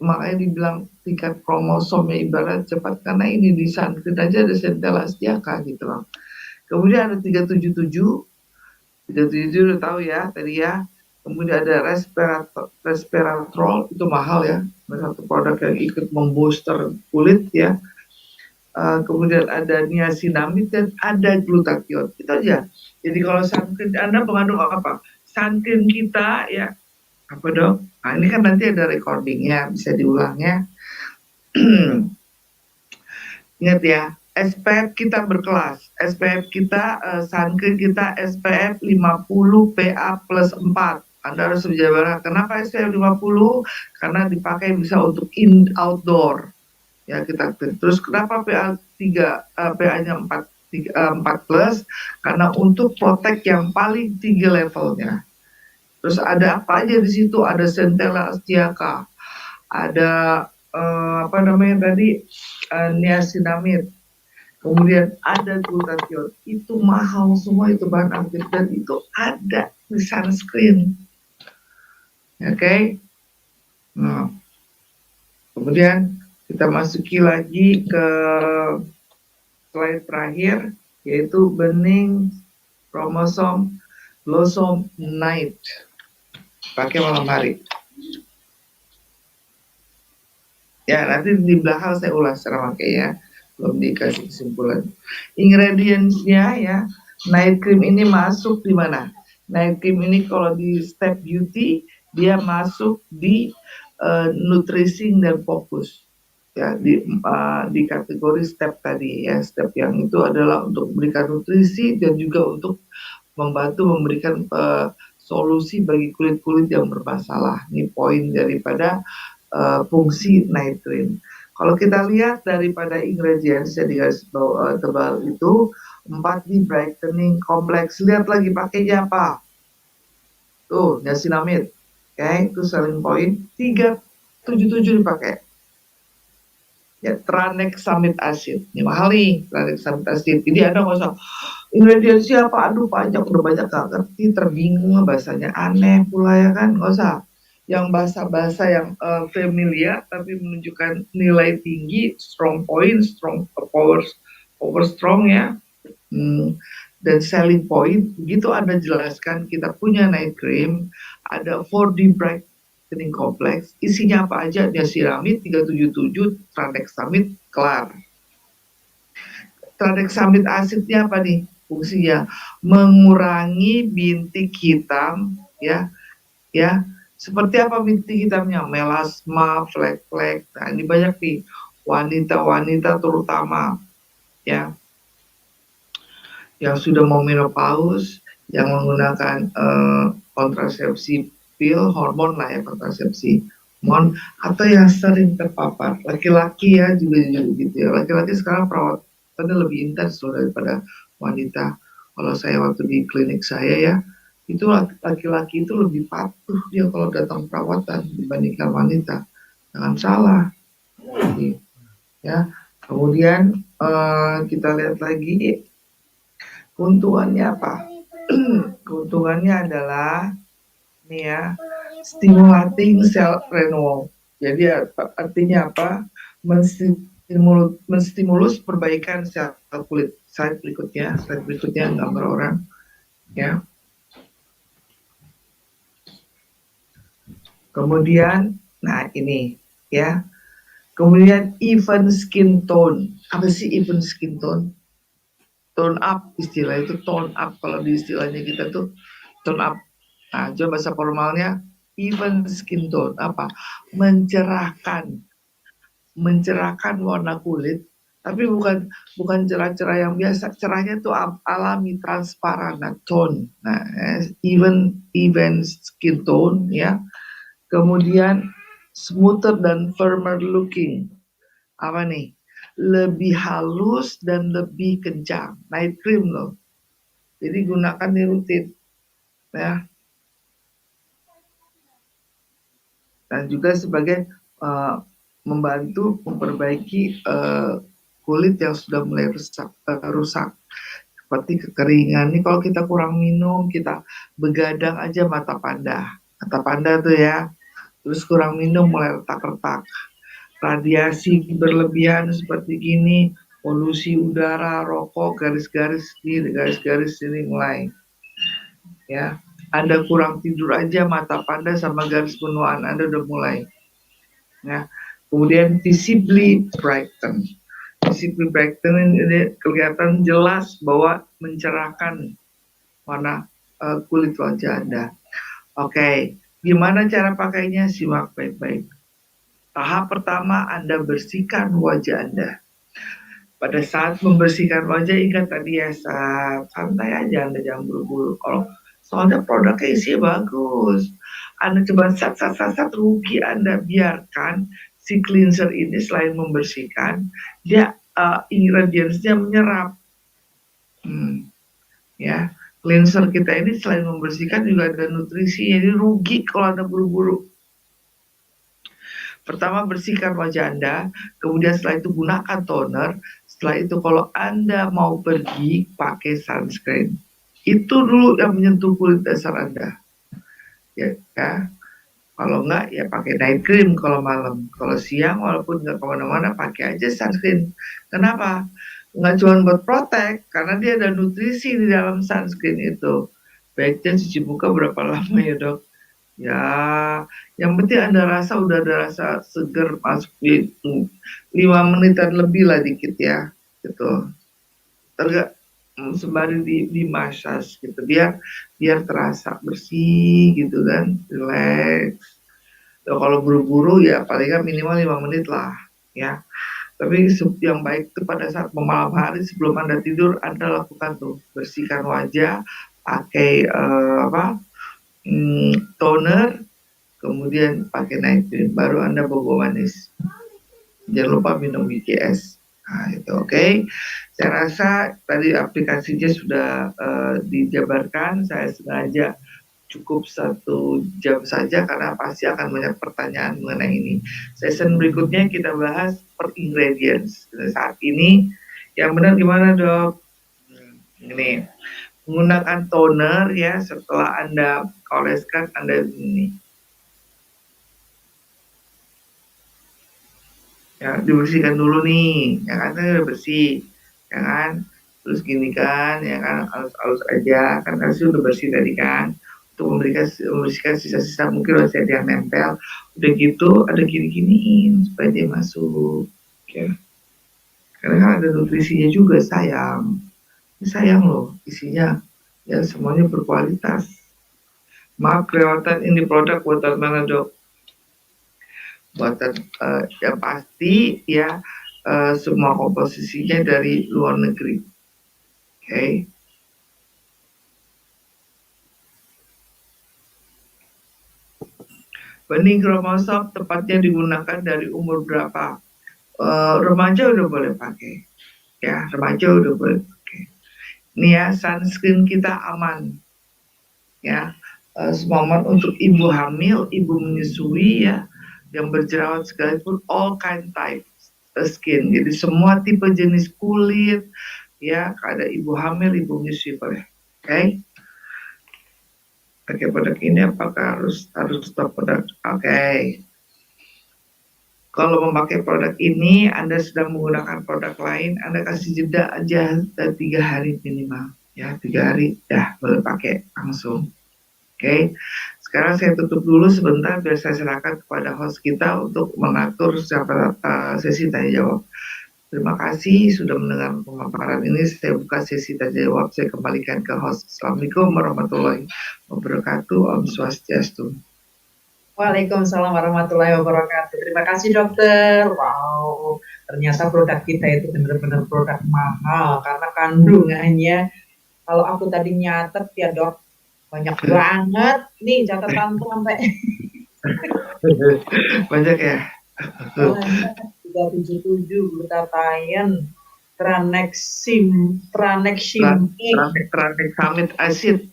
makanya dibilang tingkat kromosomnya ibarat cepat karena ini di sun cream aja ada Centella asiatica gitu loh. Kemudian ada 377 udah tahu ya tadi ya. Kemudian ada resveratrol, itu mahal ya, satu produk yang ikut membooster kulit ya. Kemudian ada niacinamide dan ada glutathione, itu aja. Jadi kalau sun cream Anda mengandung apa? Sun cream kita ya Apa dong? Nah, ini kan nanti ada recordingnya, bisa diulang ya. Ingat ya, SPF kita berkelas. SPF kita, sunscreen kita SPF 50 PA plus 4. Anda harus berjaga. Kenapa SPF 50? Karena dipakai bisa untuk outdoor. Ya, kita terus kenapa PA 3, PA-nya 4, 4 plus? Karena untuk protect yang paling tinggi levelnya. Terus ada apa aja di situ? Ada Centella astiaca, ada apa namanya tadi, niacinamide, kemudian ada glutathione. Itu mahal semua, itu bahan aktif, dan itu ada di sunscreen. Oke, okay? Nah, kemudian kita masuki lagi ke slide terakhir, yaitu bening kromosom blossom night, pakai malam hari. Ya, nanti di belakang saya ulas secara pakai ya, belum dikasih kesimpulan. Ingredientsnya ya, night cream ini masuk di mana? Night cream ini kalau di step beauty, dia masuk di nutrisi dan fokus. Ya, di kategori step tadi ya, step yang itu adalah untuk memberikan nutrisi dan juga untuk membantu memberikan solusi bagi kulit-kulit yang bermasalah. Ini poin daripada fungsi night cream. Kalau kita lihat daripada ingredients yang di garis bawah tebal itu, 4D brightening complex. Lihat lagi pakainya apa? Tuh, niacinamide. Oke, okay, itu selling point. 377 dipakai. Ya, tranexamide acid. Ini mahal nih, tranexamide acid. Jadi Anda nggak usah, ingredientsnya apa? Aduh, banyak, udah banyak gak ngerti, terbingung, bahasanya aneh pula ya kan? Nggak usah. Yang bahasa-bahasa yang familiar tapi menunjukkan nilai tinggi, strong point, strong power strong ya, dan selling point. Begitu Anda jelaskan kita punya night cream, ada 4D brightening complex, isinya apa aja? Niacinamide 377, tranexamide, kelar. Tranexamide asidnya apa nih fungsinya? Mengurangi bintik hitam ya, ya. Seperti apa bintik hitamnya? Melasma, flek-flek. Nah, ini banyak nih wanita-wanita terutama ya, yang sudah mau menopause, yang menggunakan kontrasepsi pil, hormon lah ya, kontrasepsi hormon, atau yang sering terpapar. Laki-laki ya juga gitu ya. Laki-laki sekarang perawatannya lebih intens loh daripada wanita. Kalau saya waktu di klinik saya ya, itu laki-laki itu lebih patuh dia kalau datang perawatan dibandingkan wanita. Jangan salah. Ya. Kemudian kita lihat lagi keuntungannya apa? Keuntungannya adalah nih ya, stimulating cell renewal. Jadi artinya apa? Menstimulus perbaikan sel kulit. Slide berikutnya gambar orang ya. Kemudian, nah ini ya. Kemudian even skin tone. Apa sih even skin tone? Tone up, istilah itu tone up. Kalau di istilahnya kita tuh tone up. Nah, coba bahasa formalnya even skin tone apa? Mencerahkan warna kulit, tapi bukan cerah-cerah yang biasa. Cerahnya tuh alami, transparan, nah, tone. Nah, even skin tone ya. Kemudian smoother dan firmer looking. Apa nih? Lebih halus dan lebih kencang. Night cream loh. Jadi gunakan di rutin ya. Dan juga sebagai membantu memperbaiki kulit yang sudah mulai rusak seperti kekeringan. Ini kalau kita kurang minum, kita begadang aja mata panda tuh ya. Terus kurang minum mulai retak-retak. Radiasi berlebihan seperti gini, polusi udara, rokok, garis-garis ini mulai ya. Anda kurang tidur aja mata panda sama garis penuaan Anda udah mulai ya. Kemudian visibly brighten. Visibly brighten ini kelihatan jelas bahwa mencerahkan warna kulit wajah Anda. Oke. Gimana cara pakainya? Simak baik-baik. Tahap pertama, Anda bersihkan wajah Anda. Pada saat membersihkan wajah, ingat tadi ya, santai aja, Anda jangan buru-buru. Kalau soalnya produknya isinya bagus, Anda coba sat, rugi Anda. Biarkan si cleanser ini selain membersihkan, dia ingredientsnya menyerap. Ya, cleanser kita ini selain membersihkan juga ada nutrisi, jadi rugi kalau Anda buru-buru. Pertama, bersihkan wajah Anda, kemudian setelah itu gunakan toner, setelah itu kalau Anda mau pergi, pakai sunscreen. Itu dulu yang menyentuh kulit dasar Anda. Ya. Kalau enggak, ya pakai night cream kalau malam. Kalau siang, walaupun nggak kemana-mana, pakai aja sunscreen. Kenapa? Nggak cuma buat protek, karena dia ada nutrisi di dalam sunscreen itu. Baiknya cuci muka berapa lama ya dok? Ya, yang penting Anda rasa udah ada rasa seger masuk di 5 menitan lebih lah dikit ya, gitu. Tergak sembari di massage gitu, biar terasa bersih gitu kan, relax. Kalau buru-buru ya palingan minimal 5 menit lah ya. Tapi yang baik itu pada saat malam hari sebelum Anda tidur, Anda lakukan tuh, bersihkan wajah, pakai toner, kemudian pakai night cream, baru Anda bobo manis. Jangan lupa minum WKS. Nah, itu oke. Saya rasa tadi aplikasinya sudah dijabarkan. Saya sengaja cukup 1 jam saja karena pasti akan banyak pertanyaan mengenai ini. Session berikutnya kita bahas per ingredients. Saat ini yang benar gimana dok? Ini menggunakan toner ya, setelah Anda oleskan Anda ini ya, dibersihkan dulu nih, ya kan, udah bersih, ya kan, terus gini kan, ya kan, halus-halus aja, kan kasih udah bersih tadi kan, untuk membersihkan sisa-sisa mungkin masih ada yang nempel, udah gitu ada gini-giniin supaya dia masuk, ya. Karena kan ada nutrisinya juga, sayang loh isinya, ya semuanya berkualitas. Maaf kelewatan ini produk buatan mana dok? Buatan yang pasti ya, semua komposisinya dari luar negeri. Oke. Benih kromosom tepatnya digunakan dari umur berapa? Remaja udah boleh pakai. Ya, remaja udah boleh pakai. Ini ya, sunscreen kita aman. Ya, semomen untuk ibu hamil, ibu menyusui ya, yang berjerawat sekalipun, all kind type skin. Jadi semua tipe jenis kulit, ya, ada ibu hamil, ibu menyusui boleh. Oke. Pakai produk ini apakah harus stop produk? Oke. Kalau memakai produk ini, Anda sedang menggunakan produk lain, Anda kasih jeda aja 3 hari minimal. Ya, 3 hari, dah boleh pakai langsung. Oke. Sekarang saya tutup dulu sebentar, biar saya serahkan kepada host kita untuk mengatur sesi tanya jawab. Terima kasih sudah mendengar pemaparan ini. Saya buka sesi tanya jawab. Saya kembalikan ke host. Assalamualaikum warahmatullahi wabarakatuh. Om Swastiastu. Waalaikumsalam warahmatullahi wabarakatuh. Terima kasih dokter. Wow, ternyata produk kita itu benar-benar produk mahal karena kandungannya. Kalau aku tadi nyatet ya dok, banyak banget. Nih catatan tuh sampai banyak ya. 377 glutathione, tranexim, tranexamic acid.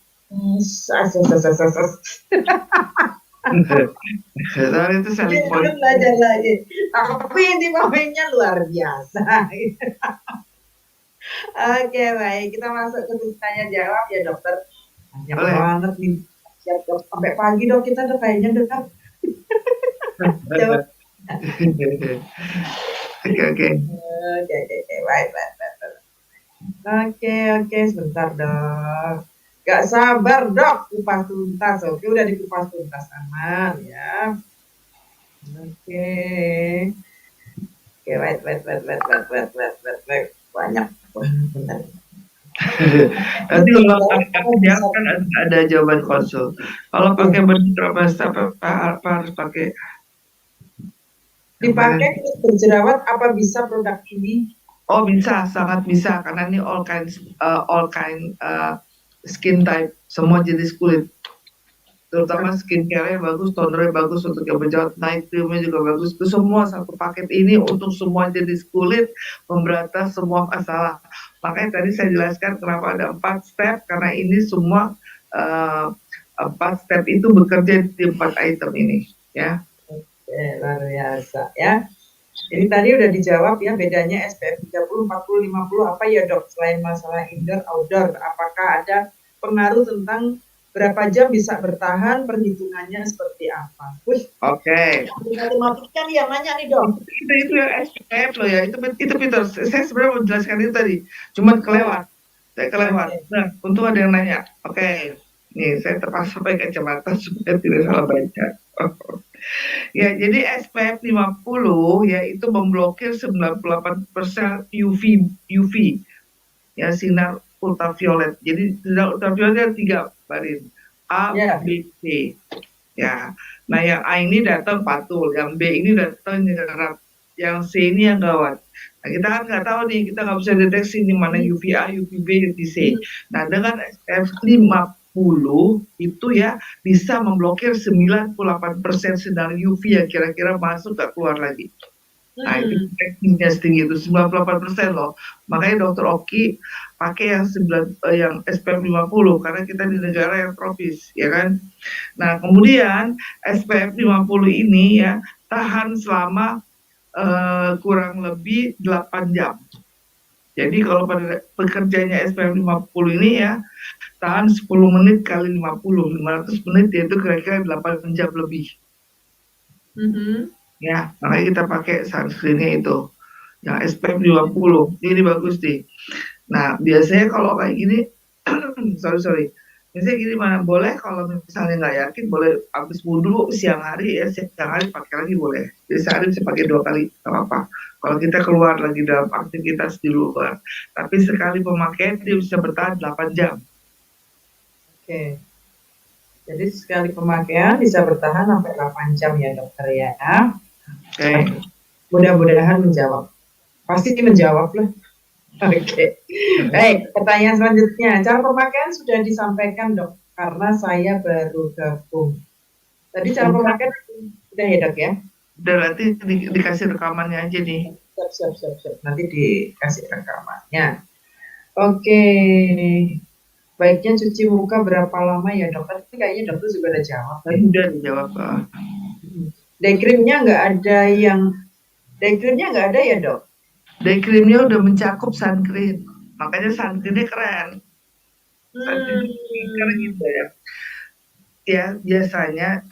Soalnya itu selling point. Belajar lagi. Tapi ini pemainnya luar biasa. Oke, baik. Kita masuk ke tanya jawab ya dokter. Banyak banget nih. Siap dok. Sampai pagi dok kita udah kayaknya dok. Oke. Baik. Oke. Sebentar dok. Gak sabar dok, kupas tuntas. Oke, udah dikupas tuntas aman ya. Oke, wait. Banyak. Bentar. Nanti Jadi kalau jawab pakai apa jawab bisa kan ada jawaban konsul. Kalau iya, pakai berjerawat apa harus pakai yang mana? dipakai kulit berjerawat apa bisa produk ini? Oh bisa, sangat bisa karena ini all kind skin type, semua jenis kulit. Terutama skincare-nya bagus, tonernya bagus untuk yang berjerawat, night cream-nya juga bagus. Itu semua satu paket ini untuk semua jenis kulit, memberantas semua masalah. Makanya tadi saya jelaskan kenapa ada 4 step, karena ini semua eh, 4 step itu bekerja di 4 item ini, ya. Luar biasa ya. Ini tadi udah dijawab ya, bedanya SPF 30, 40, 50 apa ya dok? Selain masalah indoor, outdoor, apakah ada pengaruh tentang berapa jam bisa bertahan, perhitungannya seperti apa? Wih, Oke. matematika nih yang nanya nih dok. Itu yang SPF loh ya, itu Peter. Saya sebenarnya mau jelaskan itu tadi, cuman kelewat. Saya kelewat. Oke. Nah, untung ada yang nanya. Oke, nih saya terpaksa pakai kacamata supaya tidak salah baca. Ya, jadi SPF 50 ya itu memblokir 98% UV ya, sinar ultraviolet. Jadi sinar ultraviolet ada 3, Barin. A, Ya. B, C. Ya. Nah, yang A ini datang patul, yang B ini datang nyerap, yang C ini yang gawat. Nah, kita kan nggak tahu nih, kita nggak bisa deteksi di mana UVA, UVB, UVC. Nah, dengan SPF 50 itu ya bisa memblokir 98% sinar UV yang kira-kira masuk ke keluar lagi. Nah, itu tekniknya setinggi itu 98% loh. Makanya Dokter Oki pakai yang SPF 50 karena kita di negara yang tropis, ya kan? Nah, kemudian SPF 50 ini ya tahan selama kurang lebih 8 jam. Jadi kalau pada pekerjanya SPF 50 ini ya tahan 10 menit kali 50, 500 menit yaitu kira-kira 8 jam lebih. Ya, makanya kita pakai sunscreen-nya itu yang SPF 50. Ini bagus nih. Nah, biasanya kalau kayak gini sorry. Biasanya gini, mana boleh kalau misalnya nggak yakin boleh habis wudhu siang hari ya, siang hari pakai lagi boleh. Jadi sehari bisa pakai 2 kali, nggak apa-apa. Kalau kita keluar lagi dalam aktivitas di luar. Tapi sekali pemakaian dia bisa bertahan 8 jam. Oke. Jadi sekali pemakaian bisa bertahan sampai 8 jam ya dokter ya. Oke. Mudah-mudahan menjawab. Pasti menjawab lah. Oke. Baik, pertanyaan selanjutnya. Cara pemakaian sudah disampaikan dok, karena saya baru gabung. Tadi cara pemakaian sudah ya dok ya? Udah, nanti dikasih rekamannya aja nih. Siap. Nanti dikasih rekamannya. Oke. Baiknya cuci muka berapa lama ya dok? Tapi kayaknya dokter juga udah jawab. Udah dijawab. Day creamnya nggak ada ya dok? Day creamnya udah mencakup sunscreen, makanya sunscreennya keren. Karena gitu ya. Ya biasanya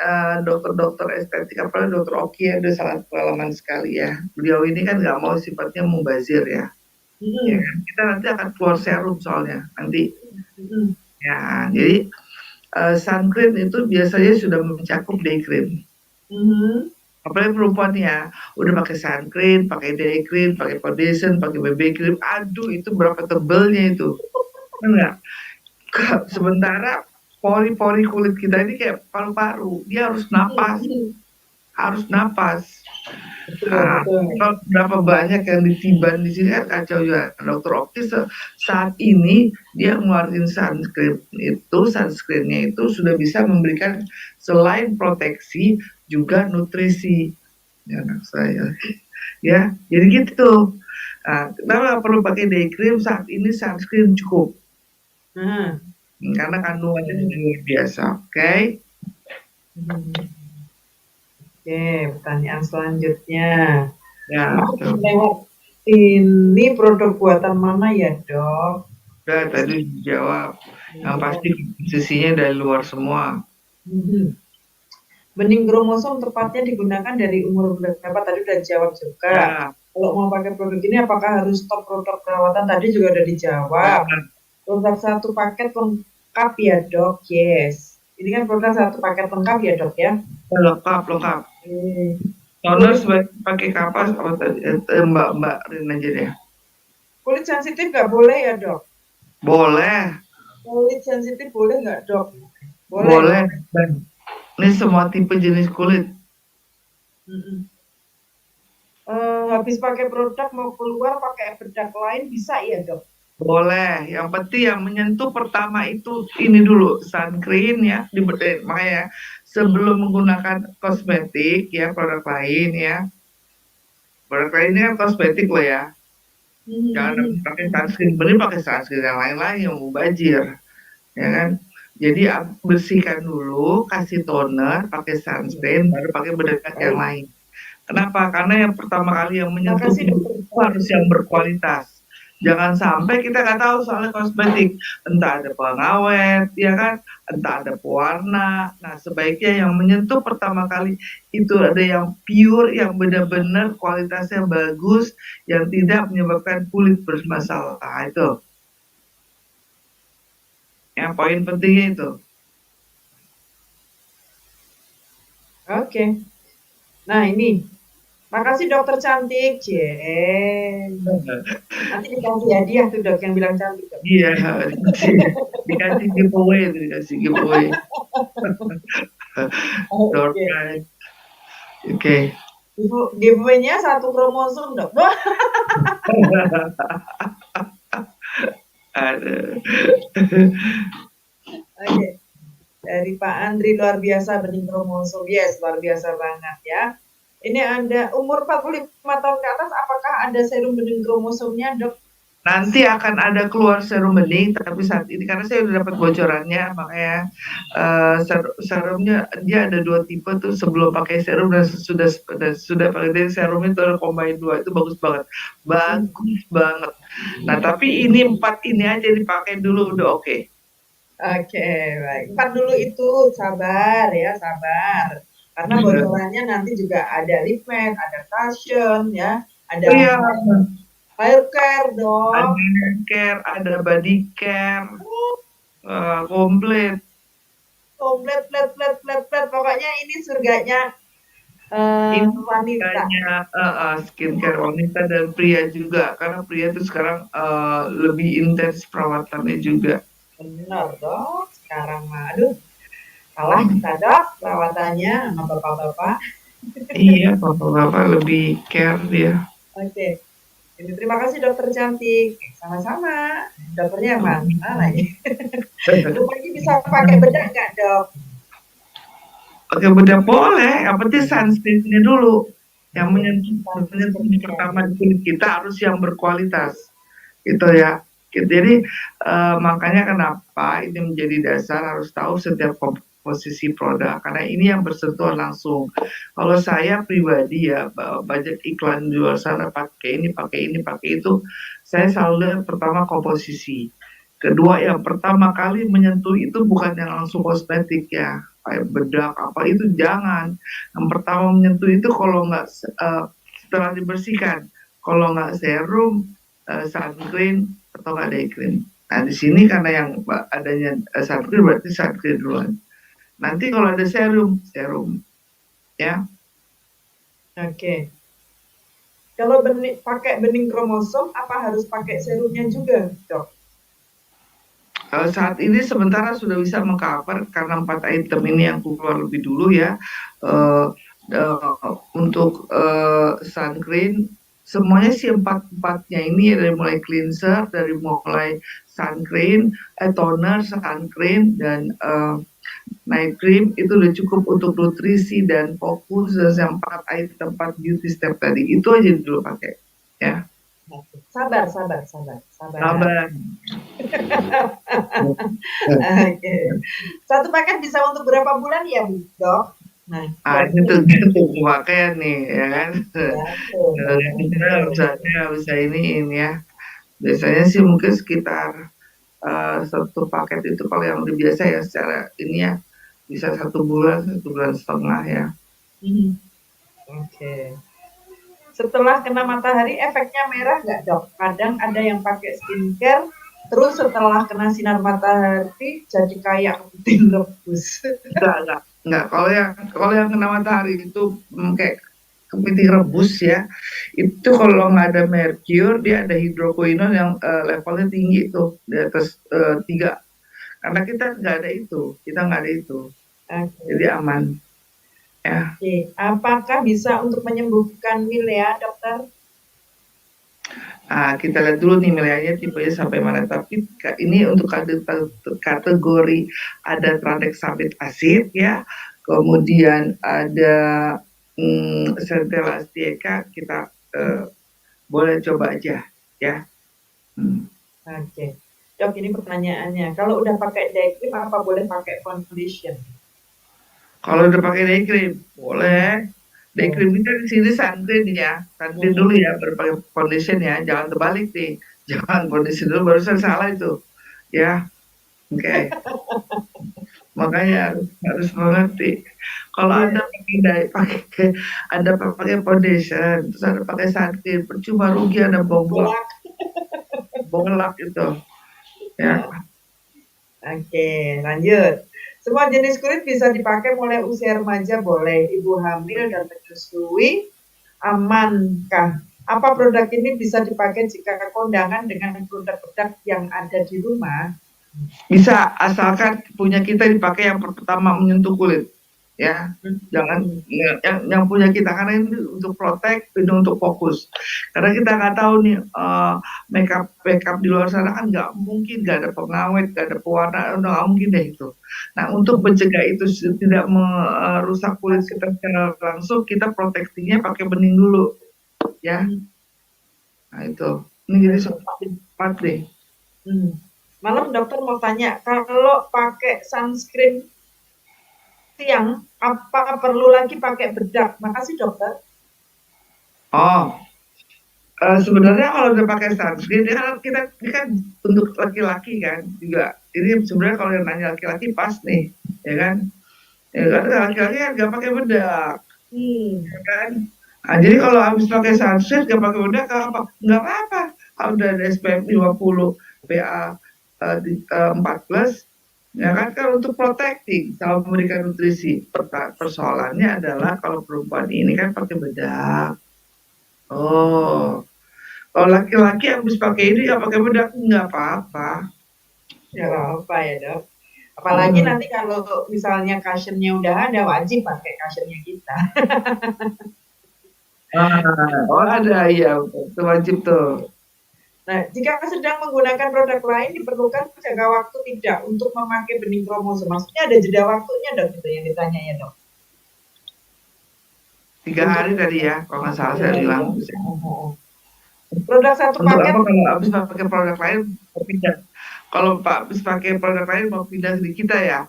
dokter-dokter estetik, apalagi dokter Oki ya udah sangat pengalaman sekali ya. Beliau ini kan nggak mau sifatnya mubazir ya. Ya kan? Kita nanti akan keluar serum soalnya nanti. Ya, jadi sunscreen itu biasanya sudah mencakup day cream. Apalagi perempuan ya, udah pakai sunscreen, pakai day cream, pakai foundation, pakai BB cream, aduh itu berapa tebelnya itu, enggak? Sementara pori-pori kulit kita ini kayak paru-paru, dia harus napas. Nah, berapa banyak yang ditiban di sini kan kacau juga. Dokter Okti saat ini dia ngeluarin sunscreennya itu sudah bisa memberikan selain proteksi juga nutrisi. Ya, anak saya. Ya, jadi gitu. Nah, kenapa nggak perlu pakai day cream, saat ini sunscreen cukup. Karena kandungannya luar biasa, oke? Oke, pertanyaan selanjutnya. Ya, lewat ini produk buatan mana ya dok? udah tadi dijawab. Yang pasti sisinya dari luar semua. Bening kromosom tepatnya digunakan dari umur berapa? Tadi udah jawab juga. Ya. Kalau mau pakai produk ini apakah harus stop produk perawatan? Tadi juga udah dijawab. Produk satu paket lengkap ya dok? Yes. Ini kan produk satu paket lengkap ya dok ya? Lengkap. Toner pakai kapas apa tadi? Mbak Rin aja deh. Kulit sensitif nggak boleh ya dok? Boleh, Kulit sensitif boleh nggak, Dok? Boleh. boleh. Dan ini semua tipe jenis kulit. Mm-mm. Habis pakai produk mau keluar pakai bedak lain bisa ya, Dok? Boleh. Yang penting yang menyentuh pertama itu ini dulu sunscreen ya, makanya sebelum menggunakan kosmetik ya produk lain ya. Produk lain ini kan kosmetik loh ya. Jangan Hmm. pakai sunscreen, bener pakai sunscreen yang lain-lain yang mubazir, ya kan? Jadi bersihkan dulu, kasih toner, pakai sunscreen, baru pakai bedak yang Baik. lain. Kenapa? Karena yang pertama kali yang menyentuh Makasih, kulit Dokter. itu harus yang berkualitas. Jangan sampai kita nggak tahu soalnya kosmetik, entah ada pengawet, ya kan, entah ada pewarna. Nah, sebaiknya yang menyentuh pertama kali itu ada yang pure, yang benar-benar kualitasnya bagus, yang tidak menyebabkan kulit bermasalah. Itu yang poin pentingnya itu. Oke. Nah, ini. Makasih dokter cantik. Jen. Nanti dikasih hadiah tuh, Dok, yang bilang cantik, Dok. Iya, dikasih giveaway, dikasih giveaway. Door Oke. prize. Oke. Giveaway-nya satu kromosom, Dok. Wah, Aduh. oke. Dari Pak Andri luar biasa benih kromosom. Yes, luar biasa banget ya. Ini ada umur 45 tahun ke atas, apakah ada serum benih kromosomnya, Dok? Nanti akan ada keluar serum bening, tapi saat ini karena saya udah dapat bocorannya, makanya serumnya dia ada 2 tipe tuh, sebelum pakai serum dan sudah pakai serum itu ada combine 2 itu bagus banget. Bagus banget. Nah, tapi ini 4 ini aja dipakai dulu udah oke. Oke, baik. 4 dulu itu sabar ya, sabar. Karena bocorannya nanti juga ada lip matte, ada cushion ya, Oh ada iya, hair care dong. ada hair care, ada body care, komplit. Komplit, plet, plet, plet, plet. Pokoknya ini surganya Ini wanita. kayaknya skincare wanita dan pria juga, karena pria itu sekarang lebih intens perawatannya juga. Benar dong. Sekarang mah, aduh, kalah kita dok perawatannya sama bapak-bapak. Iya, bapak-bapak lebih care dia. Oke. Jadi terima kasih dokter cantik. Sama-sama. Dokternya yang mana lagi? Rupanya bisa pakai bedak nggak dok? Oke, udah boleh. Yang penting sunscreen-nya dulu. Yang menyentuh pertama di kulit kita harus yang berkualitas. Gitu ya. Jadi makanya kenapa ini menjadi dasar harus tahu setiap komposisi produk. Karena ini yang bersentuhan langsung. Kalau saya pribadi ya, banyak iklan di luar sana pakai ini, pakai ini, pakai itu. Saya selalu lihat pertama komposisi. Kedua, yang pertama kali menyentuh itu bukan yang langsung kosmetik ya, kayak bedak apa itu jangan. Yang pertama menyentuh itu kalau nggak setelah dibersihkan, kalau nggak serum, sunscreen atau nggak day cream. Nah di sini karena yang adanya sunscreen berarti sunscreen duluan. Nanti kalau ada serum, serum ya. Oke. Kalau pakai bening kromosom, apa harus pakai serumnya juga, dok? Saat ini sementara sudah bisa mengcover karena 4 item ini yang keluar lebih dulu ya. Untuk sunscreen semuanya sih empat-empatnya ini dari mulai cleanser, dari mulai sunscreen, toner, sunscreen dan night cream itu udah cukup untuk nutrisi dan fokus dan yang 4 item 4 beauty step tadi itu aja dulu pakai ya. Sabar, sabar, sabar, sabar. Sabar. Oke. Satu paket bisa untuk berapa bulan ya, dok? Nah, ini tergantung pemakaian nih, ya kan? Kita bisa ini ya. Biasanya sih mungkin sekitar satu paket itu kalau yang udah biasa ya secara ini ya bisa 1 bulan, 1 bulan setengah ya. Oke. Setelah kena matahari efeknya merah nggak dok? Kadang ada yang pakai skincare terus setelah kena sinar matahari jadi kayak kepiting rebus. Enggak. Kalau yang kena matahari itu kayak kepiting rebus ya, itu kalau nggak ada mercure, dia ada hidroquinone yang levelnya tinggi tuh di atas 3. Karena kita nggak ada itu, kita nggak ada itu, Oke. jadi aman ya. Oke. Apakah bisa untuk menyembuhkan milea, dokter? Nah, kita lihat dulu nih nilainya tipenya sampai mana. Tapi ini untuk kategori ada tranexamid acid ya, kemudian ada Centella astieca, kita boleh coba aja ya. Oke. Dok, ini pertanyaannya. Kalau udah pakai day cream, apa boleh pakai foundation? Kalau udah pakai day cream, boleh. Day cream kita di sini sunscreen ya, sunscreen dulu ya, baru pakai foundation ya, jangan terbalik nih, jangan foundation dulu, barusan salah itu, ya. Oke, makanya harus mengerti. Kalau Anda pakai foundation, terus Anda pakai sunscreen, percuma, rugi Anda bolak itu, ya. Oke, lanjut. Semua jenis kulit bisa dipakai mulai usia remaja boleh, ibu hamil dan menyusui, amankah? Apa produk ini bisa dipakai jika kondangan dengan produk-produk yang ada di rumah? Bisa, asalkan punya kita dipakai yang pertama menyentuh kulit, ya. Jangan yang punya kita, karena ini untuk protect, ini untuk fokus. Karena kita nggak tahu nih makeup di luar sana kan nggak mungkin, nggak ada pengawet, nggak ada pewarna, nggak mungkin deh itu. Nah, untuk mencegah itu tidak merusak kulit kita secara langsung, kita proteksinya pakai bening dulu, ya. Nah itu, ini jadi cepat deh. Malam dokter mau tanya, kalau pakai sunscreen siang, apa perlu lagi pakai bedak? Makasih dokter. Oh, sebenarnya kalau udah pakai sunscreen, ini kan untuk laki-laki kan juga. Ini sebenarnya kalau yang nanya laki-laki pas nih, ya kan? Ya kan laki-laki kan nggak pakai bedak, ya kan? Nah, jadi kalau habis pakai sunscreen nggak pakai bedak, nggak apa-apa. Kalau udah ada SPF 50, PA 4+, ya kan untuk protecting, sama memberikan nutrisi. Persoalannya adalah kalau perempuan ini kan pakai bedak. Oh, kalau laki-laki habis pakai ini nggak pakai bedak, nggak apa-apa. Ya apa ya dok. Apalagi nanti kalau misalnya cushionnya udah ada, wajib pakai cushionnya kita. Oh ada, iya, itu wajib tuh. Nah, jika sedang menggunakan produk lain, diperlukan jangka waktu tidak untuk memakai bening kromosom. Maksudnya ada jeda waktunya dok, itu yang ditanya ya dok. 3 hari tadi ya, kalau nggak salah saya bilang. Produk satu Untuk paket. apa kalau habis pakai produk lain mau pindah? Kalau Pak habis pakai produk lain mau pindah di kita ya?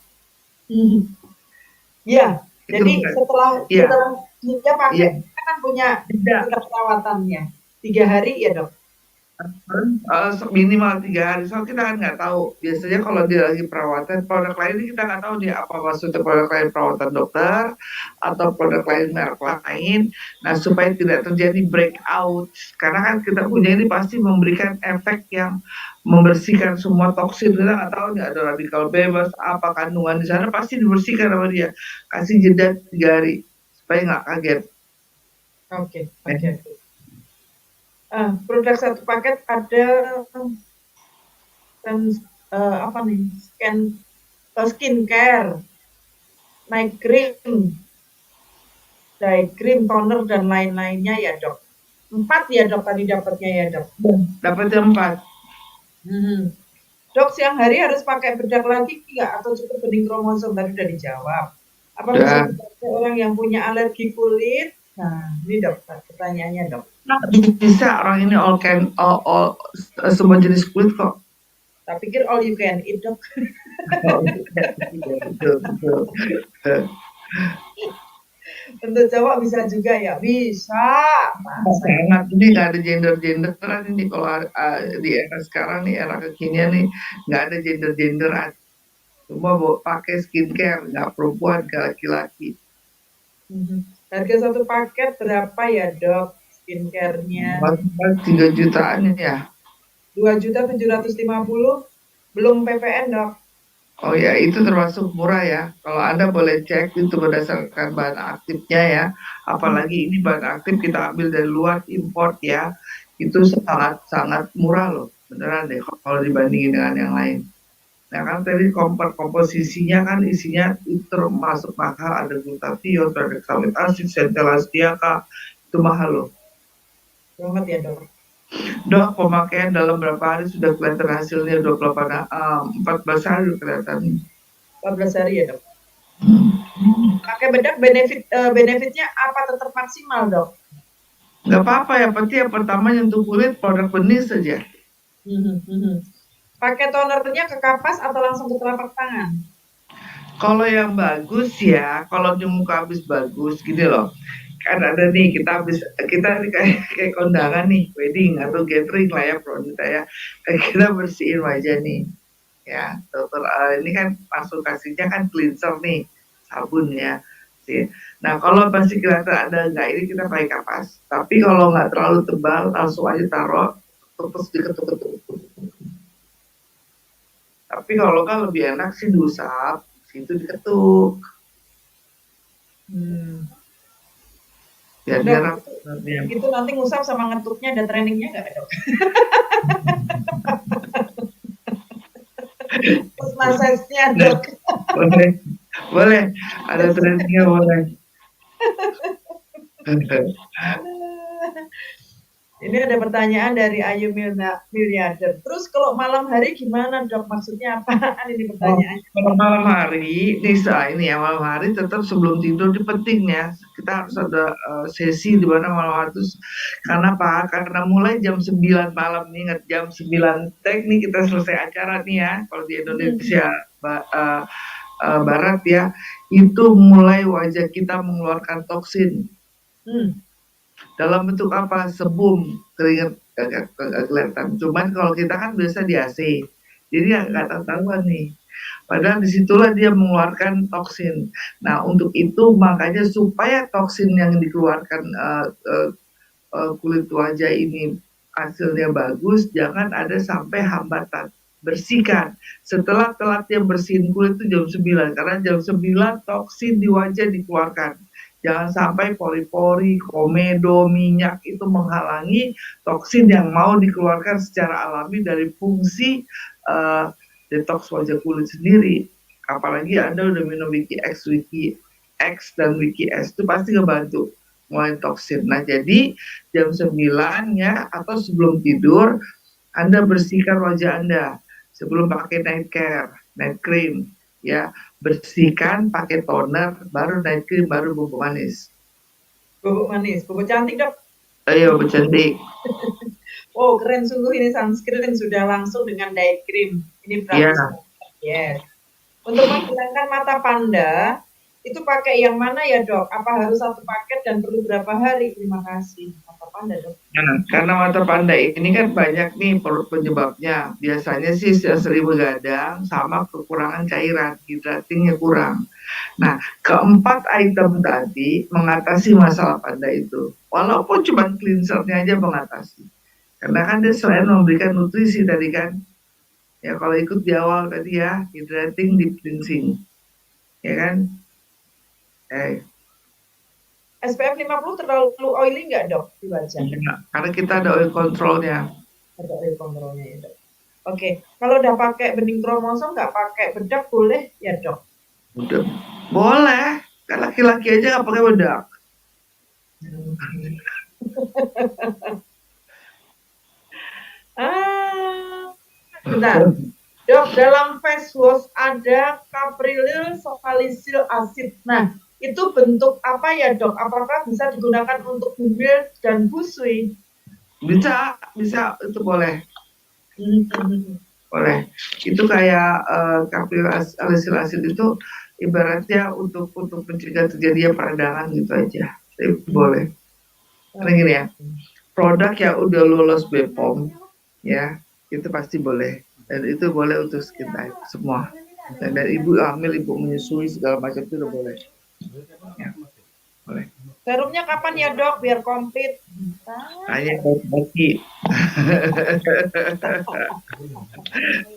Iya, jadi setelah dia pakai, kita kan punya produk perawatannya. 3 hari ya dok? Minimal 3 hari, soalnya kita kan nggak tahu. Biasanya kalau dia lagi perawatan, produk lain ini kita nggak tahu dia apa maksudnya, produk lain perawatan dokter atau produk lain merek lain. Nah, supaya tidak terjadi breakout, karena kan kita punya ini pasti memberikan efek yang membersihkan semua toksin. Kita nggak tahu nih ada radikal bebas, apa kandungan di sana, pasti dibersihkan sama dia. Kasih jeda 3 hari supaya nggak kaget. Oke. Produk satu paket ada apa nih, skincare, night cream, day cream, toner dan lain-lainnya ya dok. 4 ya dok tadi dapatnya ya dok. Dapatnya 4. Dok, siang hari harus pakai bedak lagi nggak atau cukup bening kromosom? Tadi udah dijawab. Apa bisa dipakai orang yang punya alergi kulit? Nah, ini dok pertanyaannya dok. Bisa, orang ini all semua jenis kulit kok. Tak pikir all you can eat dok. Untuk cowok bisa juga ya? Bisa. Sangat, ini nggak ada gender-genderan ini kalau di era sekarang nih, era kekinian nih, nggak ada gender-genderan. Semua pakai skincare, nggak perempuan, nggak laki-laki. Harga satu paket berapa ya dok skincare-nya? 3 jutaan ya. 2.750.000 belum PPN dok. Oh ya, itu termasuk murah ya. Kalau Anda boleh cek itu berdasarkan bahan aktifnya ya. Hmm. Apalagi ini bahan aktif kita ambil dari luar import ya. Itu sangat sangat murah loh. Beneran deh kalau dibandingin dengan yang lain. Nah kan tadi komposisinya kan isinya itu termasuk mahal. Ada glutathione, tranexamic acid, centella astiaca. Itu mahal loh. Banget ya dok. Dok, pemakaian dalam berapa hari sudah kelihatan hasilnya 28, 14 hari kelihatan. 14 hari ya dok. Pakai bedak benefitnya apa tetap maksimal dok? Nggak apa-apa, yang penting yang pertama nyentuh kulit produk benih saja. Pakai tonernya ke kapas atau langsung ke telapak tangan? Kalau yang bagus ya, kalau di muka habis bagus gini loh. Kan ada nih kita nih kayak kondangan nih, wedding atau gathering lah ya, Pronita ya. Kita bersihin wajah nih. Ya, dokter ini kan langsung kasihnya kan cleanser nih, sabun ya. Nah, kalau masih kelihatan ada nggak ini kita pakai kapas. Tapi kalau nggak terlalu tebal, langsung aja taruh terus diketuk-ketuk. Tapi kalau kan lebih enak sih diusap, situ diketuk. Biar Dok, dia itu nanti ngusap sama ngetuknya ada trainingnya nggak dok? Terus masasnya dok. boleh, boleh, ada trainingnya boleh. Ini ada pertanyaan dari Ayu Miliarder. Terus kalau malam hari gimana dok? Maksudnya apaan ini Oh, pertanyaannya? kalau malam hari, ini ya malam hari tetap sebelum tidur itu penting ya. Kita harus ada sesi di mana malam hari itu karena apa? Karena mulai jam 9 malam nih, ingat jam 9 nih kita selesai acara nih ya. Kalau di Indonesia Barat ya, itu mulai wajah kita mengeluarkan toksin. Dalam bentuk apa? Sebum, keringat kelihatan. Cuman kalau kita kan biasa di AC, jadi nggak ketahuan nih. Padahal disitulah dia mengeluarkan toksin. Nah, untuk itu makanya supaya toksin yang dikeluarkan kulit wajah ini hasilnya bagus, jangan ada sampai hambatan. Bersihkan. Setelah telatnya bersihin kulit itu jam 9, karena jam 9 toksin di wajah dikeluarkan. Jangan sampai pori-pori, komedo, minyak itu menghalangi toksin yang mau dikeluarkan secara alami dari fungsi detox wajah kulit sendiri. Apalagi Anda udah minum Wiki X dan Wiki S itu pasti ngebantu ngelain toksin. Nah, jadi jam 9 ya atau sebelum tidur Anda bersihkan wajah Anda sebelum pakai night care, night cream ya. Bersihkan pakai toner, baru night cream, baru bubuk manis. Bubuk manis, bubuk cantik dok. Ayo bercantik. Oh keren sungguh ini sunscreen sudah langsung dengan day cream. Ini bagus. Yes. Untuk menghilangkan mata panda, itu pakai yang mana ya dok? Apa harus satu paket dan perlu berapa hari? Terima kasih. Mata panda dok. Karena mata panda ini kan banyak nih penyebabnya. Biasanya sih sering begadang sama kekurangan cairan, hidratingnya kurang. Nah, keempat item tadi mengatasi masalah panda itu. Walaupun cuma cleansernya aja mengatasi. Karena kan dia selain memberikan nutrisi tadi kan. Ya kalau ikut di awal tadi ya, hydrating, deep cleansing. Ya kan? SPF 50 terlalu oily nggak dok di wajah? Karena kita ada oil controlnya. Ada oil controlnya ya dok. Oke, kalau udah pakai bening kromosom nggak pakai bedak boleh ya dok? Udah. Boleh, kan laki-laki aja nggak pakai bedak. Bentar. Dok, dalam face wash ada caprylyl salicylic acid. Nah, itu bentuk apa ya dok? Apakah bisa digunakan untuk bibir dan busui? Bisa itu boleh. Boleh. Itu kayak caprylyl acid itu ibaratnya untuk mencegah terjadinya peradangan gitu aja. Tapi boleh. Karena gini ya, produk yang udah lolos BPOM ya, itu pasti boleh. Dan itu boleh untuk skin type semua. Dan ibu hamil, ibu menyusui segala macam itu udah boleh. Ya, boleh. Serumnya kapan ya dok biar komplit? Tanya bagi.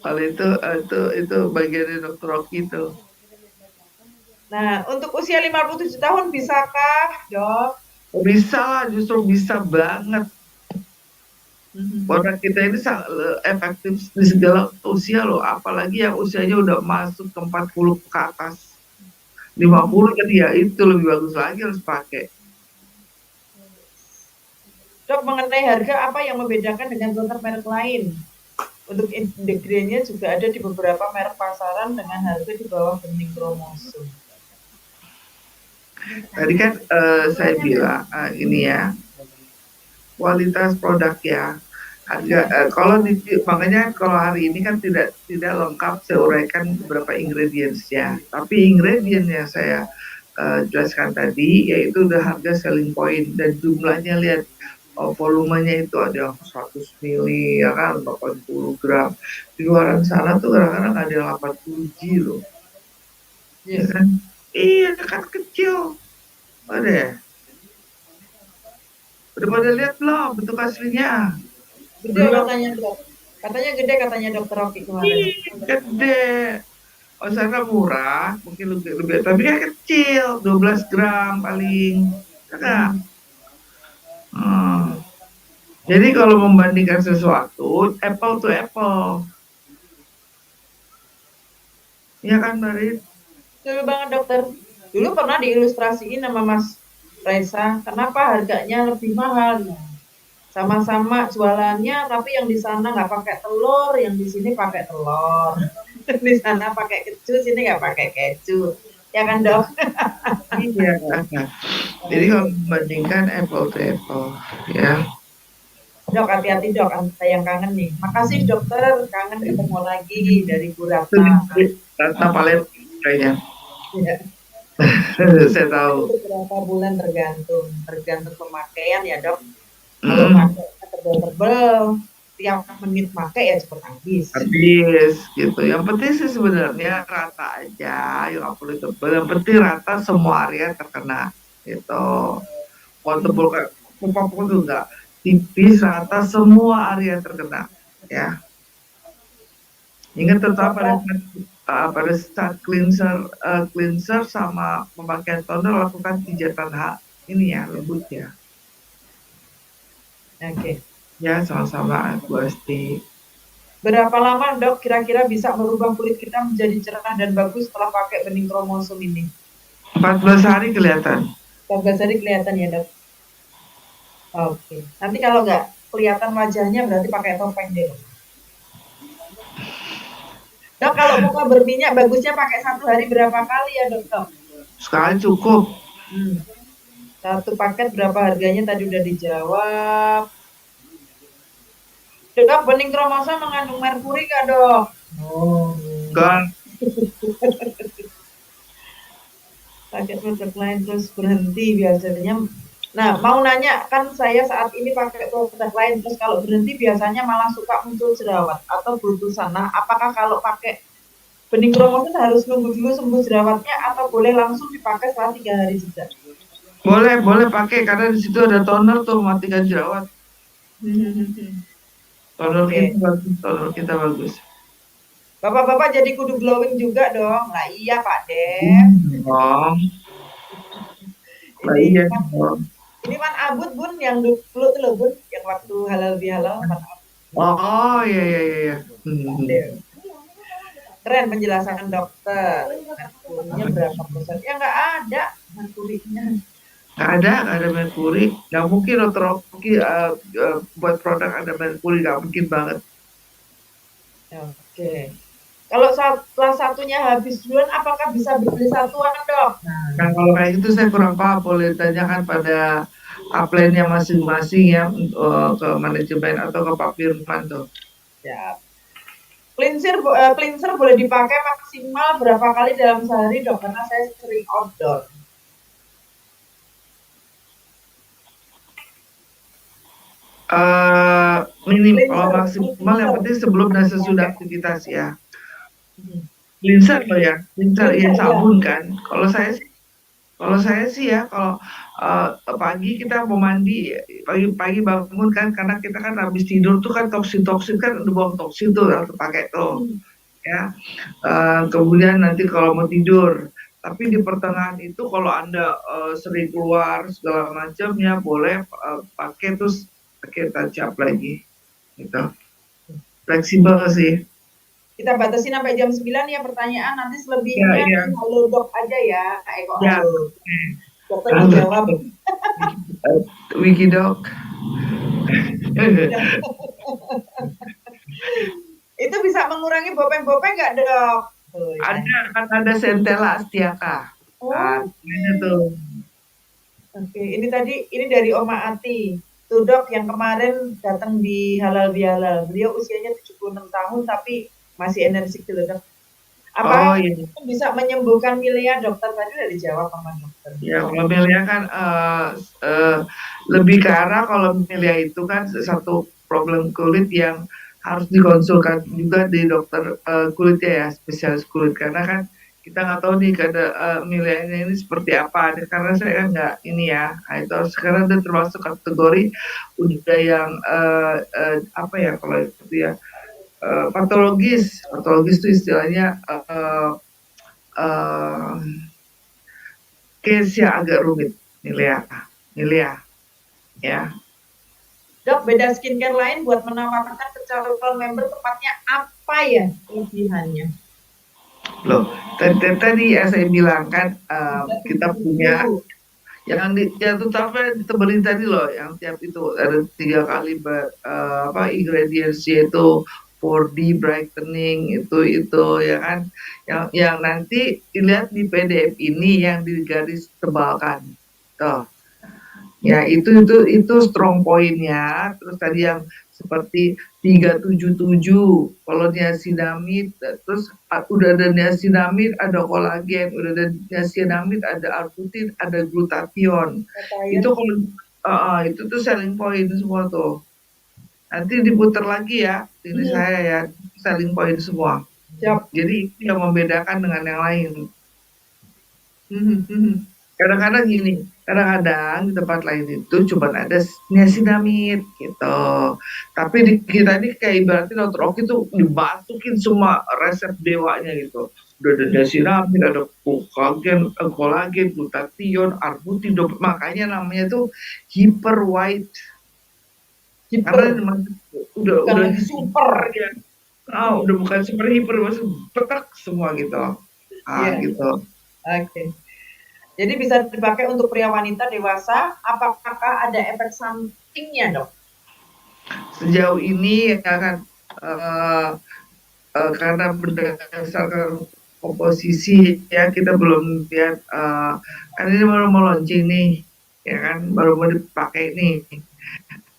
Kalau itu bagian dari dokter Rocky itu. Nah, untuk usia 57 tahun bisakah, Dok? Bisa lah, justru bisa banget. Mhm. Orang kita ini sangat efektif di segala usia loh, apalagi yang usianya udah masuk ke 40 ke atas. 50 kan ya itu lebih bagus lagi harus pakai. Dok, mengenai harga apa yang membedakan dengan toner merek lain? Untuk ingredientnya juga ada di beberapa merek pasaran dengan harga di bawah bening kromosom. Tadi kan saya bilang ini ya, kualitas produk ya. Harga kalau makanya kalau hari ini kan tidak lengkap saya uraikan beberapa ingredientsnya. Tapi ingredient yang saya jelaskan tadi yaitu udah harga selling point dan jumlahnya lihat, volumenya itu ada yang 100 mili ya kan 80 gram. Di luaran sana tuh kadang-kadang ada yang 80 G loh. Ya Yes. kan? Iya kan kecil. Ada ya? Udah pada lihat belum bentuk aslinya? Gede Belum. katanya, Dok. Katanya gede katanya Dokter Rocky kemarin. Gede. Oh sana murah, mungkin lebih, tapi kan kecil, 12 gram paling. Enggak. Hmm. Hmm. Jadi kalau membandingkan sesuatu, apple to apple. Iya kan, Barit? Betul banget, Dokter. Dulu pernah diilustrasiin sama Mas Reza, kenapa harganya lebih mahal. Sama-sama jualannya, tapi yang di sana nggak pakai telur, yang di sini pakai telur. Di sana pakai keju, sini nggak pakai keju. Ya kan, Dok? Iya. Jadi kalau membandingkan apple to apple, ya. Dok, hati-hati, Dok. Saya yang kangen nih. Makasih, Dokter. Kangen ketemu lagi dari Bu Itu Ratna. Ratna Palet kayaknya. Ya. Saya tahu. Beberapa bulan tergantung pemakaian ya, Dok. Kalau Hmm, pakai tebel-tebel, tiap menit pakai ya cepat habis. habis gitu. Yang penting sih sebenarnya rata aja, yang nggak perlu tebal. Yang penting rata semua area terkena gitu. Kalau tebal kayak pupuk itu enggak, tipis rata semua area terkena ya. Ingat tetap pada saat cleanser sama pemakaian toner lakukan pijatan ini ya lembut ya. Oke. Ya sama-sama Bu Asti. Berapa lama, Dok, kira-kira bisa merubah kulit kita menjadi cerah dan bagus setelah pakai bening kromosom ini? 14 hari kelihatan. 14 hari kelihatan ya, Dok. Oke. Nanti kalau nggak kelihatan wajahnya berarti pakai topeng deh, Dok. Dok, kalau muka berminyak bagusnya pakai 1 hari berapa kali ya, Dok? Sekali cukup. Satu paket berapa harganya tadi udah dijawab. Dok, bening kromosom mengandung merkuri nggak, Dok? Oh. Enggak. Pakai produk lain terus berhenti biasanya. Nah, mau nanya, kan saya saat ini pakai produk lain, terus kalau berhenti biasanya malah suka muncul jerawat atau berutusan. Nah, apakah kalau pakai bening kromosom harus nunggu dulu sembuh jerawatnya atau boleh langsung dipakai setelah 3 hari jeda? Boleh pakai karena di situ ada toner tuh matikan jerawat. Toner Oke. kita bagus, toner kita bagus. Bapak-bapak jadi kudu glowing juga dong. Nah, iya Pak Dev. Oh, Ini iya kan, dong. ini kan Abud Bun yang dulu tuh loh Bun, yang waktu halal bihalal kan Oh, iya iya iya. Iya. Dev. Keren penjelasan dokter. Merkurinya berapa persen? Ya nggak ada merkurinya. Nggak ada merkuri. Nggak mungkin dokter Oki buat produk ada merkuri, nggak mungkin banget. Oke. Kalau salah satunya habis duluan, apakah bisa beli satuan dok? Nah, kalau kayak gitu saya kurang paham, boleh tanyakan pada upline-nya masing-masing ya, ke manajemen atau ke Pak Firman tuh. Ya. Cleanser boleh dipakai maksimal berapa kali dalam sehari dok? Karena saya sering outdoor. Kalau maksimal yang penting sebelum dan sesudah aktivitas ya. Cleanser loh ya, cleanser ya Cleanser ya. sabun kan. Kalau saya sih Kalau saya sih ya, kalau pagi kita mau mandi, pagi-pagi bangun kan, karena kita kan habis tidur tuh kan toksin-toksin kan udah buang toksin tuh harus pakai tuh, Hmm. ya. Kemudian nanti kalau mau tidur, tapi di pertengahan itu kalau Anda sering keluar segala macam ya boleh pakai terus pakai tancap lagi, gitu. Fleksibel sih. Kita batasi sampai jam 9 ya pertanyaan, nanti Ya, selebihnya ya, di halo dok aja ya. Kok ya. halo? Dokter Halo, dijawab. Wikidok. Itu bisa mengurangi bopeng-bopeng nggak dok? Oh, ya. Ada Centella Astiaka. Oh, Ini tuh. oke. Ini dari Oma Ati. Tuh dok yang kemarin datang di Halal Bihalal. Beliau usianya 76 tahun tapi masih energik gitu dok. Oh Apa iya. bisa menyembuhkan milia dokter? Tadi udah dijawab sama dokter. Ya, kalau milia kan eh, lebih ke arah kalau milia itu kan satu problem kulit yang harus dikonsulkan juga di dokter kulit ya, spesialis kulit. Karena kan kita nggak tahu nih kada milianya ini seperti apa. Karena saya kan nggak ini ya. Nah, itu sekarang udah termasuk kategori udah yang apa ya kalau itu ya patologis. Patologis itu istilahnya uh, case yang agak rumit, Milia, Milia, ya. Dok, beda skincare lain buat menawarkan ke calon member tepatnya apa ya kelebihannya? Loh, tadi saya bilang kan kita punya yang yang terutama diteberin tadi loh, yang tiap itu ada 3 kali apa ingredientsnya itu 4D brightening itu ya kan, yang nanti dilihat di PDF ini yang digaris tebalkan, tuh. Ya, itu strong pointnya. Terus tadi yang seperti 377 kalau niacinamide, terus udah ada niacinamide, ada kolagen, udah ada niacinamide, ada arbutin, ada glutathione. Itu kalau itu tuh selling point semua tuh. Nanti diputar lagi ya, ini saya ya, selling point semua. Siap. Jadi itu yang membedakan dengan yang lain. Kadang-kadang gini, kadang-kadang di tempat lain itu cuma ada niacinamide gitu. Tapi di kita ini kayak ibaratnya dokter Oki tuh dibasukin semua resep dewanya gitu. Udah ada niacinamide, ada kolagen, glutathione, arbutin, makanya namanya tuh hyper white. Karena Hiper, udah lagi super. ya. Udah bukan super hyper, masih petak semua gitu. Gitu. Oke. Jadi bisa dipakai untuk pria wanita dewasa. Apakah ada efek sampingnya dok? Sejauh ini ya kan karena berdasarkan komposisi ya kita belum lihat kan ini baru mau launching nih ya kan, baru mau dipakai nih.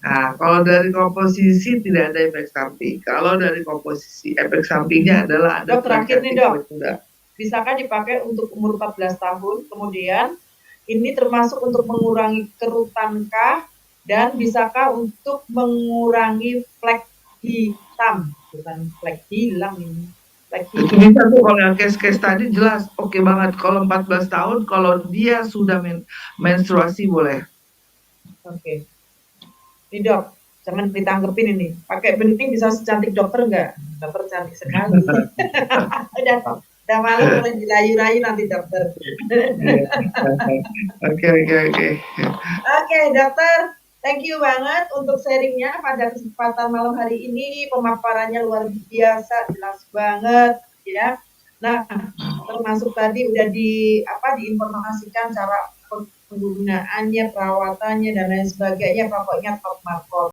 Nah, kalau dari komposisi tidak ada efek samping. Kalau dari komposisi efek sampingnya adalah ada Dok, terakhir nih dok, juga. bisakah dipakai untuk umur 14 tahun? Kemudian ini termasuk untuk mengurangi kerutan kah? Dan bisakah untuk mengurangi flek hitam? Bukan flek hilang ini. Itu bisa tuh kalau yang case-case tadi jelas oke banget. Kalau 14 tahun, kalau dia sudah menstruasi boleh. Oke. Ini dok, jangan ditanggepin ini. Pakai bening bisa secantik dokter nggak? Dokter cantik sekali. Udah malu mulai dirayu-rayu nanti dokter. Oke. Oke, dokter. Thank you banget untuk sharingnya pada kesempatan malam hari ini. Pemaparannya luar biasa, jelas banget ya. Nah, termasuk tadi udah diinformasikan cara penggunaannya, perawatannya dan lain sebagainya. Pokoknya top markot.